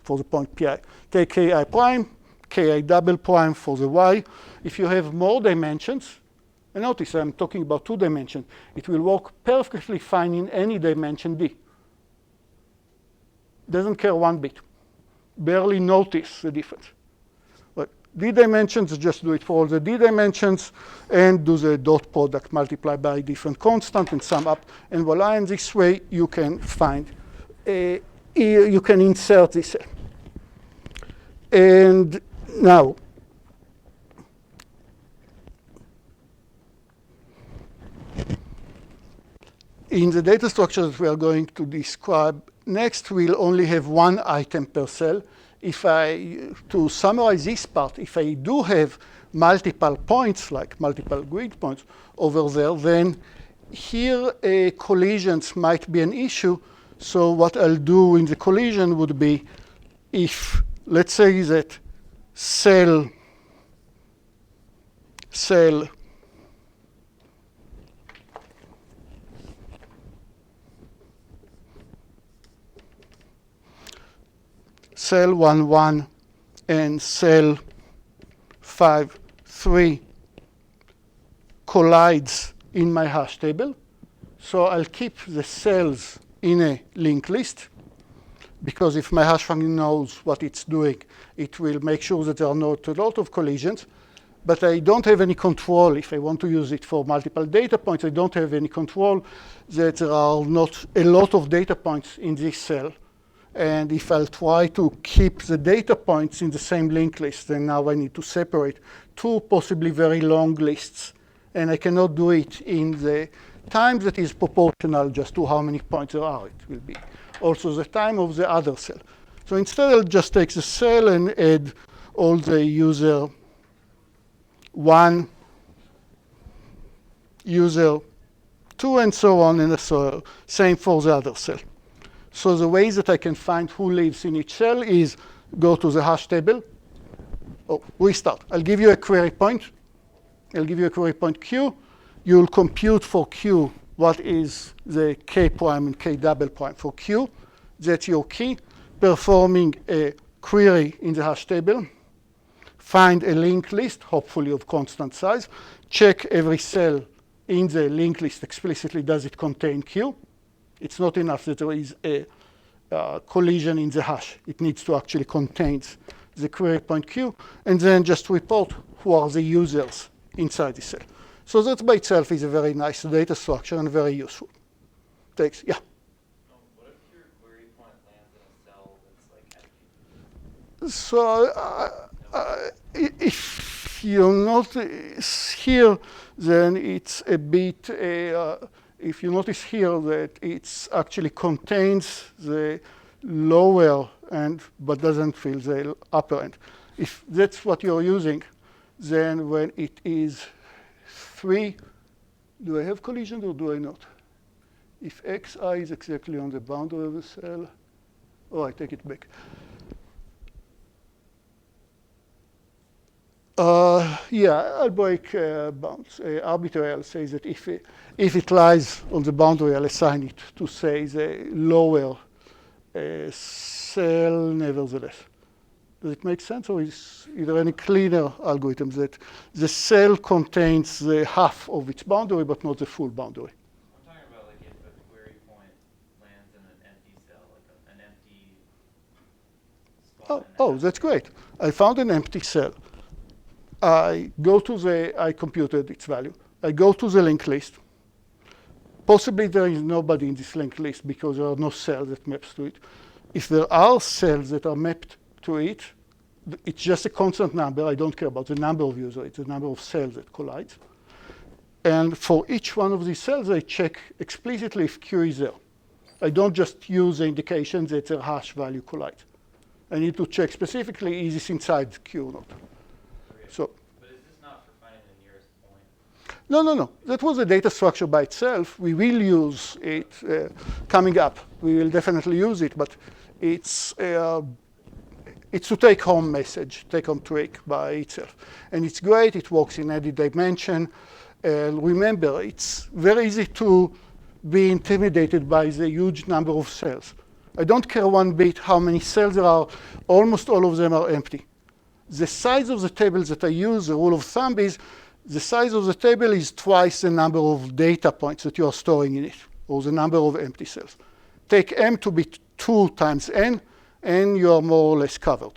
for the point pi. Take ki prime, ki double prime for the y. If you have more dimensions, and notice I'm talking about 2 dimensions, it will work perfectly fine in any dimension d. Doesn't care 1 bit. Barely notice the difference. But d dimensions, just do it for all the d dimensions, and do the dot product, multiply by different constant, and sum up, and voila, and this way you can find, you can insert this. And now, in the data structure that we are going to describe next, we'll only have 1 item per cell. To summarize this part, if I do have multiple points, like multiple grid points over there, then here collisions might be an issue. So what I'll do in the collision would be, if, let's say that cell cell 1, 1 and cell 5, 3 collides in my hash table. So I'll keep the cells in a linked list, because if my hash function knows what it's doing, it will make sure that there are not a lot of collisions. But I don't have any control. If I want to use it for multiple data points, I don't have any control that there are not a lot of data points in this cell. And if I'll try to keep the data points in the same linked list, then now I need to separate 2 possibly very long lists. And I cannot do it in the time that is proportional just to how many points there are. It will be also the time of the other cell. So instead, I'll just take the cell and add all the user 1, user 2, and so on, and so same for the other cell. So the way that I can find who lives in each cell is go to the hash table. Oh, restart. I'll give you a query point. I'll give you a query point q. You'll compute for q what is the k prime and k double prime for q. That's your key. Performing a query in the hash table. Find a linked list, hopefully of constant size. Check every cell in the linked list explicitly. Does it contain q? It's not enough that there is a collision in the hash. It needs to actually contain the query point q, and then just report who are the users inside the cell. So that by itself is a very nice data structure and very useful. takes, yeah. What if your query point lands in a cell that's like empty? So if you notice here, then it's a bit, if you notice here that it actually contains the lower end, but doesn't fill the upper end. If that's what you're using, then when it is 3, do I have collisions or do I not? If xi is exactly on the boundary of the cell, oh, I take it back. Yeah, algebraic bounds. Arbitrary, I'll say that if it lies on the boundary, I'll assign it to, say, the lower cell nevertheless. Does it make sense, or is there any cleaner algorithm that the cell contains the half of its boundary, but not the full boundary? I'm talking about like if a query point lands in an empty cell, like an empty spot. Oh, that's great. I found an empty cell. I computed its value. I go to the linked list. Possibly there is nobody in this linked list because there are no cells that maps to it. If there are cells that are mapped to it, it's just a constant number. I don't care about the number of users. It's the number of cells that collide. And for each one of these cells, I check explicitly if Q is there. I don't just use the indication that their hash value collides. I need to check specifically, is this inside Q or not? So, but is this not for finding the nearest point? No. That was a data structure by itself. We will use it coming up. We will definitely use it, but it's to take home message, take home trick by itself. And it's great. It works in any dimension. Remember, it's very easy to be intimidated by the huge number of cells. I don't care one bit how many cells there are. Almost all of them are empty. The size of the tables that I use, the rule of thumb is, the size of the table is twice the number of data points that you are storing in it, or the number of empty cells. Take m to be 2 times n, and you are more or less covered,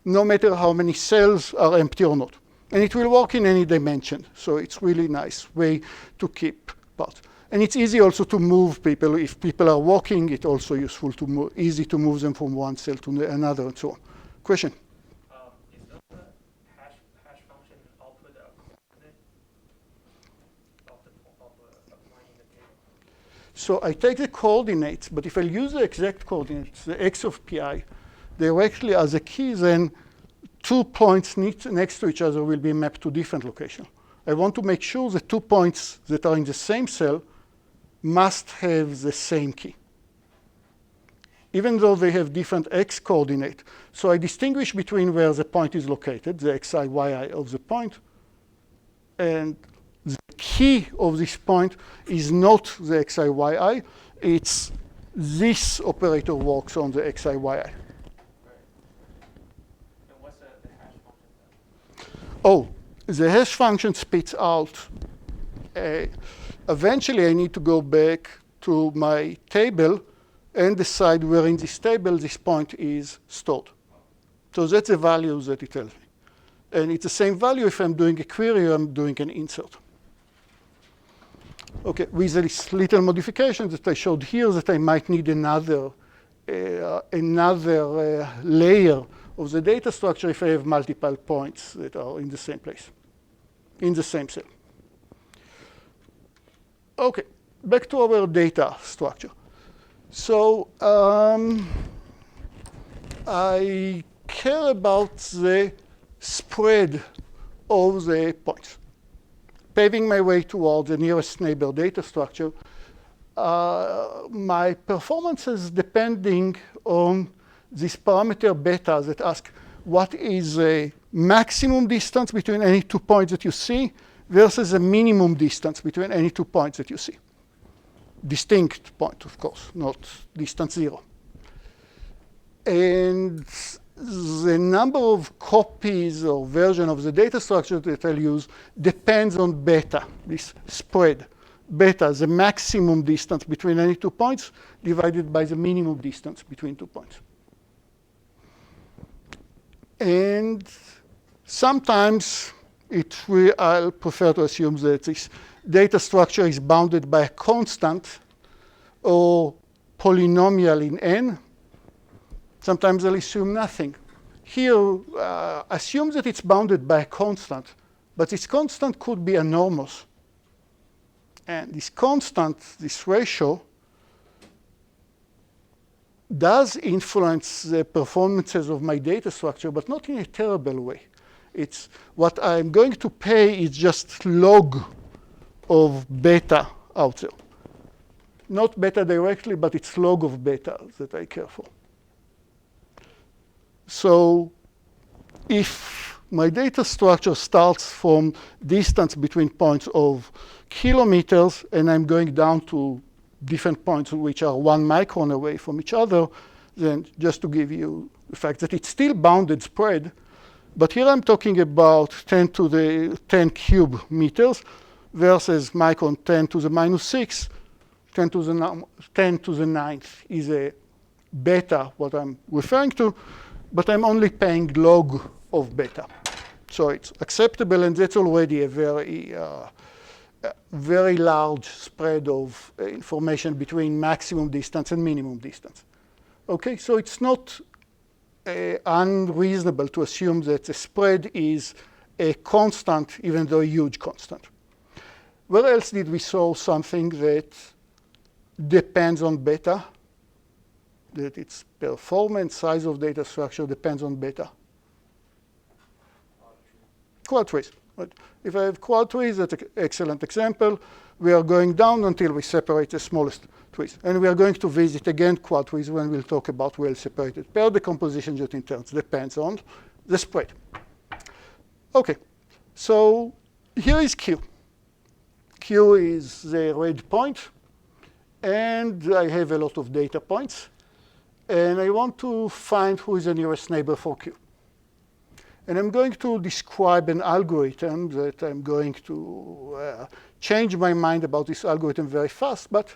no matter how many cells are empty or not. And it will work in any dimension, so it's really nice way to keep parts. And it's easy also to move people. If people are walking, it's also useful to easy to move them from one cell to another and so on. Question? Is the hash function output a coordinate of the point in the table? So I take the coordinates, but if I use the exact coordinates, the x of pi, directly as a key, then 2 points next to each other will be mapped to different locations. I want to make sure the 2 points that are in the same cell must have the same key, even though they have different x coordinate. So I distinguish between where the point is located, the xi, yi of the point, and the key of this point is not the xi, yi. It's this operator works on the xi, yi. Right. And what's the hash function then? Oh, the hash function spits out. Eventually, I need to go back to my table and decide where in this table this point is stored. So that's the value that it tells me. And it's the same value if I'm doing a query or I'm doing an insert. OK, with this little modification that I showed here, that I might need another layer of the data structure if I have multiple points that are in the same place, in the same cell. OK, back to our data structure. So I care about the spread of the points. Paving my way toward the nearest neighbor data structure, my performance is depending on this parameter beta that asks what is the maximum distance between any 2 points that you see versus the minimum distance between any 2 points that you see. Distinct point, of course, not distance 0. And the number of copies or version of the data structure that I'll use depends on beta, this spread. Beta, the maximum distance between any 2 points divided by the minimum distance between 2 points. And sometimes I'll prefer to assume that this data structure is bounded by a constant or polynomial in n. Sometimes I'll assume nothing. Here, assume that it's bounded by a constant, but this constant could be enormous. And this constant, this ratio, does influence the performances of my data structure, but not in a terrible way. It's what I'm going to pay is just log of beta out there. Not beta directly, but it's log of beta that I care for. So if my data structure starts from distance between points of kilometers, and I'm going down to different points which are 1 micron away from each other, then just to give you the fact that it's still bounded spread, but here I'm talking about 10 to the 10 cube meters versus micron 10 to the minus 6, 10 to the 9th is a beta, what I'm referring to, but I'm only paying log of beta. So it's acceptable, and that's already a very large spread of information between maximum distance and minimum distance. Okay, so it's not unreasonable to assume that the spread is a constant, even though a huge constant. Where else did we saw something that depends on beta? That its performance, size of data structure depends on beta? Quad trees. Right? If I have quad trees, that's an excellent example. We are going down until we separate the smallest trees. And we are going to visit again quad trees when we'll talk about well-separated pair decomposition that in turn depends on the spread. OK, so here is Q. Q is the red point. And I have a lot of data points. And I want to find who is the nearest neighbor for Q. And I'm going to describe an algorithm that I'm going to change my mind about this algorithm very fast. But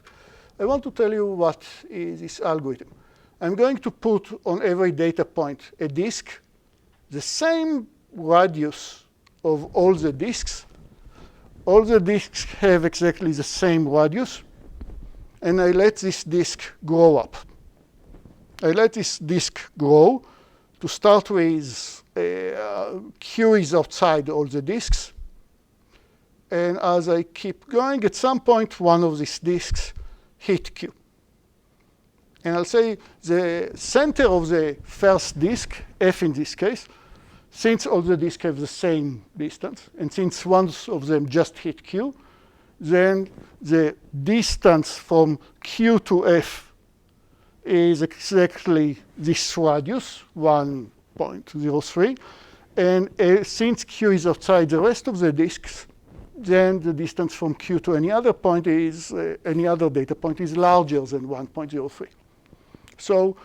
I want to tell you what is this algorithm. I'm going to put on every data point a disk, the same radius of all the disks. All the disks have exactly the same radius. And I let this disk grow up. I let this disk grow. To start with, Q is outside all the disks. And as I keep going, at some point, one of these disks hit Q. And I'll say the center of the first disk, F in this case, since all the disks have the same distance, and since one of them just hit Q, then the distance from Q to F is exactly this radius, 1.03. And since Q is outside the rest of the disks, then the distance from Q to any other point is, any other data point is larger than 1.03. So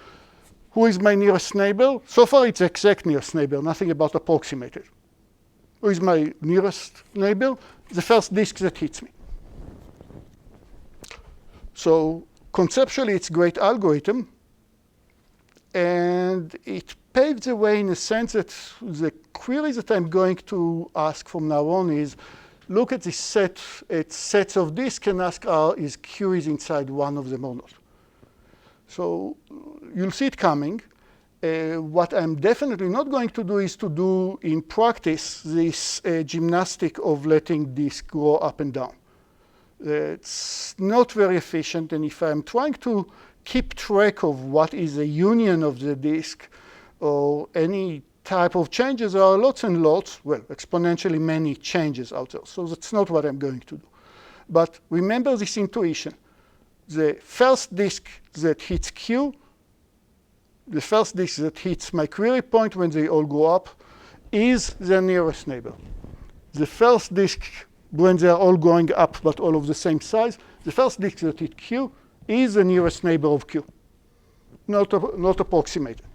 who is my nearest neighbor? So far, it's exact nearest neighbor, nothing about approximated. Who is my nearest neighbor? The first disk that hits me. So conceptually, it's a great algorithm. And it paved the way in a sense that the query that I'm going to ask from now on is, look at this set, sets of disks, and ask, is Q is inside one of them or not? So you'll see it coming. What I'm definitely not going to do is to do in practice this gymnastic of letting disk grow up and down. It's not very efficient, and if I'm trying to keep track of what is a union of the disk or any type of changes, there are lots and lots, well, exponentially many changes out there. So that's not what I'm going to do. But remember this intuition. The first disk that hits Q, the first disk that hits my query point when they all go up, is the nearest neighbor. The first disk, when they're all going up but all of the same size, the first disk that hit Q is the nearest neighbor of Q, not approximated.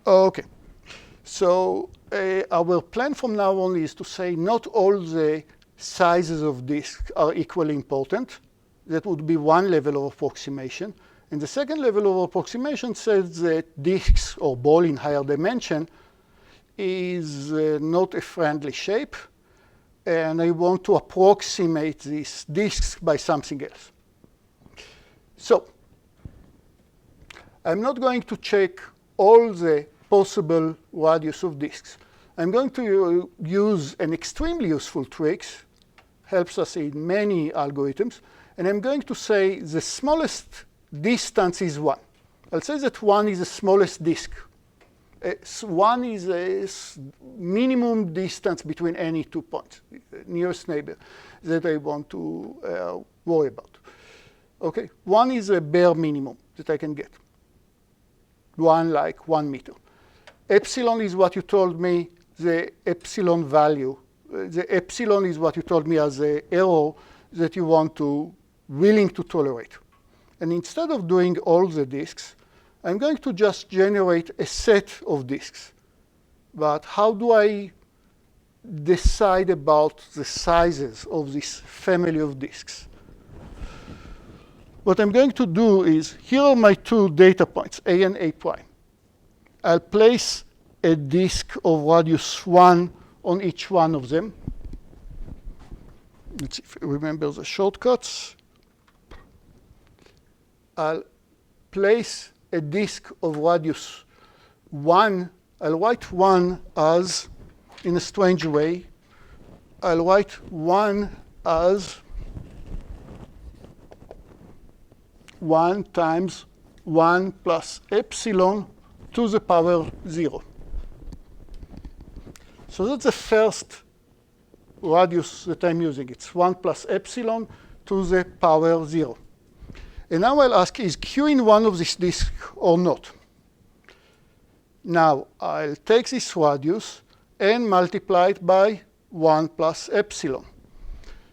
OK. So our plan from now on is to say not all the sizes of disks are equally important. That would be one level of approximation. And the second level of approximation says that disks or ball in higher dimension is not a friendly shape, and I want to approximate this disk by something else. So I'm not going to check all the possible radius of disks. I'm going to use an extremely useful trick, helps us in many algorithms, and I'm going to say the smallest distance is 1. I'll say that 1 is the smallest disk. 1 is a minimum distance between any 2 points, nearest neighbor, that I want to worry about. Okay, 1 is a bare minimum that I can get. 1 like 1 meter. Epsilon is what you told me, the epsilon value. The epsilon is what you told me as the error that you want to, willing to tolerate. And instead of doing all the disks, I'm going to just generate a set of disks. But how do I decide about the sizes of this family of disks? What I'm going to do is, here are my 2 data points, A and A prime. I'll place a disk of radius 1 on each one of them. Let's see if I remember the shortcuts. I'll place a disk of radius 1. I'll write 1 as, in a strange way, I'll write 1 as 1 times 1 plus epsilon to the power 0. So that's the first radius that I'm using. It's 1 plus epsilon to the power 0. And now I'll ask, is Q in one of these disks or not? Now I'll take this radius and multiply it by 1 plus epsilon.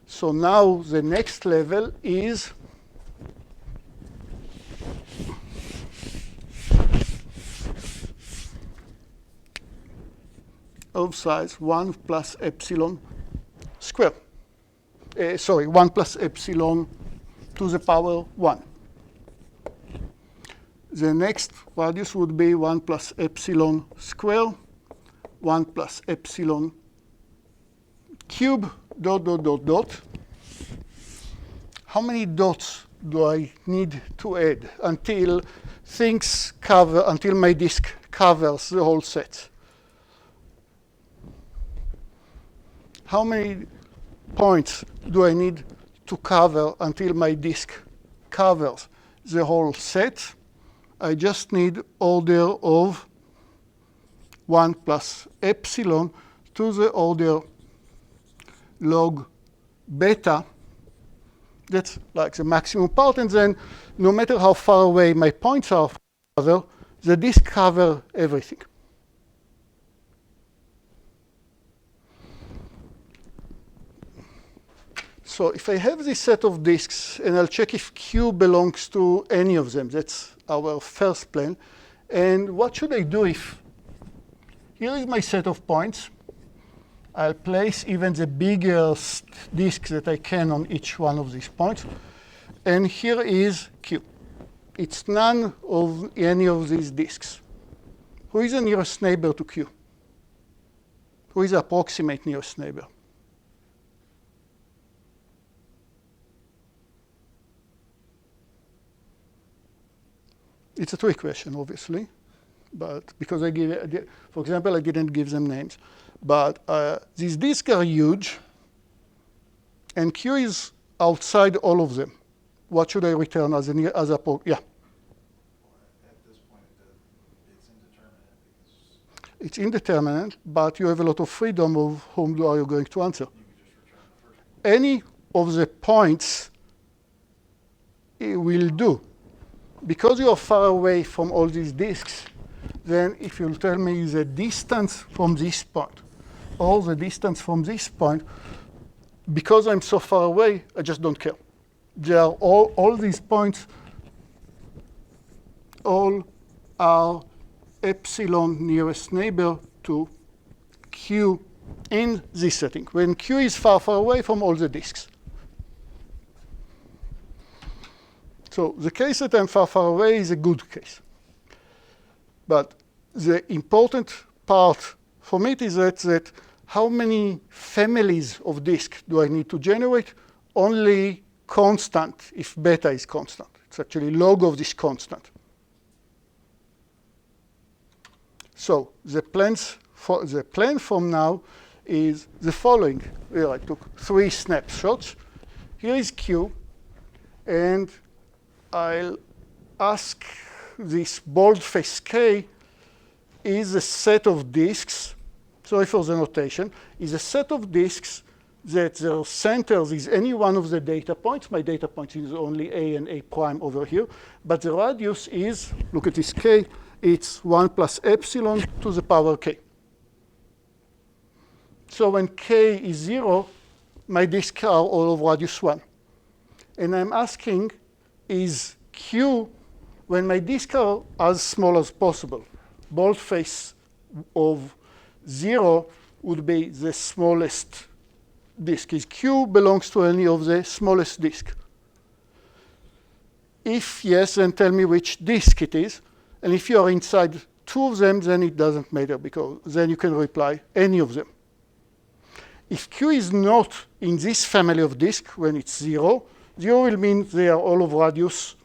So now the next level is of size 1 plus epsilon square. 1 plus epsilon to the power 1. The next radius would be 1 plus epsilon square, 1 plus epsilon cube, dot, dot, dot, dot. How many dots do I need to add until things cover, until my disk covers the whole set? How many points do I need to cover until my disk covers the whole set? I just need order of 1 plus epsilon to the order log beta. That's like the maximum part. And then no matter how far away my points are from each other, the disk covers everything. So if I have this set of disks, and I'll check if Q belongs to any of them. That's our first plan. And what should I do if, here is my set of points. I'll place even the biggest disk that I can on each one of these points. And here is Q. It's none of any of these disks. Who is the nearest neighbor to Q? Who is the approximate nearest neighbor? It's a trick question, obviously, but because I give, for example, I didn't give them names. But these disks are huge, and Q is outside all of them. What should I return as a yeah? At this point, it's indeterminate because it's indeterminate, but you have a lot of freedom of whom are you going to answer. you could just return the first one. Any of the points it will do. Because you are far away from all these disks, then if you'll tell me the distance from this point, or the distance from this point, because I'm so far away, I just don't care. They are all these points, all are epsilon nearest neighbor to Q in this setting, when Q is far, far away from all the disks. So the case that I'm far, far away is a good case. But the important part from it is that how many families of disk do I need to generate? Only constant if beta is constant. It's actually log of this constant. So the plan from now is the following. Here I took 3 snapshots. Here is Q, and I'll ask this boldface K is a set of disks. Sorry for the notation. Is a set of disks that their centers is any one of the data points. My data point is only A and A prime over here. But the radius is, look at this K, it's 1 plus epsilon to the power K. So when K is 0, my disks are all of radius 1. And I'm asking, is Q, when my disks are as small as possible, boldface of 0 would be the smallest disk. Is Q belongs to any of the smallest disk? If yes, then tell me which disk it is. And if you are inside 2 of them, then it doesn't matter, because then you can reply any of them. If Q is not in this family of disks, when it's 0, 0 will mean they are all of radius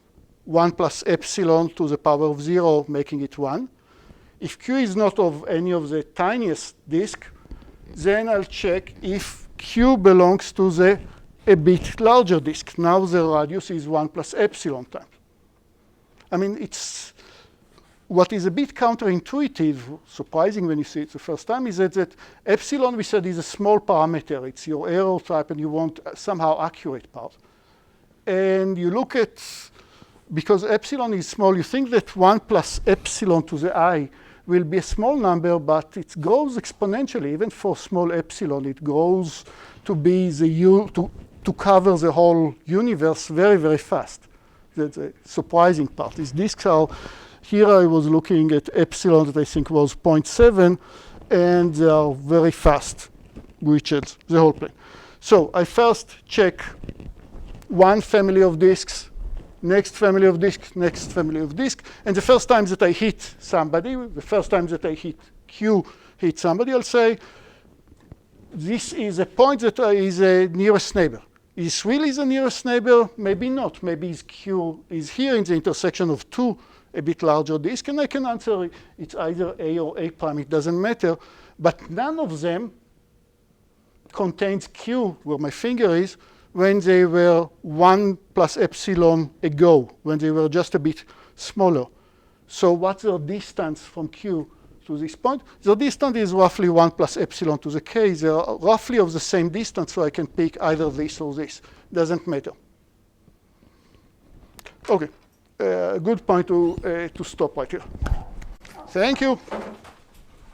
1 plus epsilon to the power of 0, making it 1. If Q is not of any of the tiniest disk, then I'll check if Q belongs to the a bit larger disk. Now the radius is 1 plus epsilon times. I mean, it's what is a bit counterintuitive, surprising when you see it the first time, is that epsilon, we said, is a small parameter. It's your error type, and you want somehow accurate part. And you look at, because epsilon is small, you think that 1 plus epsilon to the I will be a small number, but it grows exponentially. Even for small epsilon, it grows to be to cover the whole universe very, very fast. That's a surprising part. These disks are, here I was looking at epsilon that I think was 0.7, and they are very fast, reaches the whole plane. So I first check one family of disks, next family of disks, next family of disks. And the first time that I hit somebody, the first time that I hit Q hit somebody, I'll say, this is a point that is a nearest neighbor. Is really the nearest neighbor? Maybe not. Maybe Q is here in the intersection of 2 a bit larger disks. And I can answer it's either A or A prime. It doesn't matter. But none of them contains Q, where my finger is, when they were 1 plus epsilon ago, when they were just a bit smaller. So what's the distance from Q to this point? The distance is roughly 1 plus epsilon to the K. They are roughly of the same distance, so I can pick either this or this. Doesn't matter. OK, good point to stop right here. Thank you.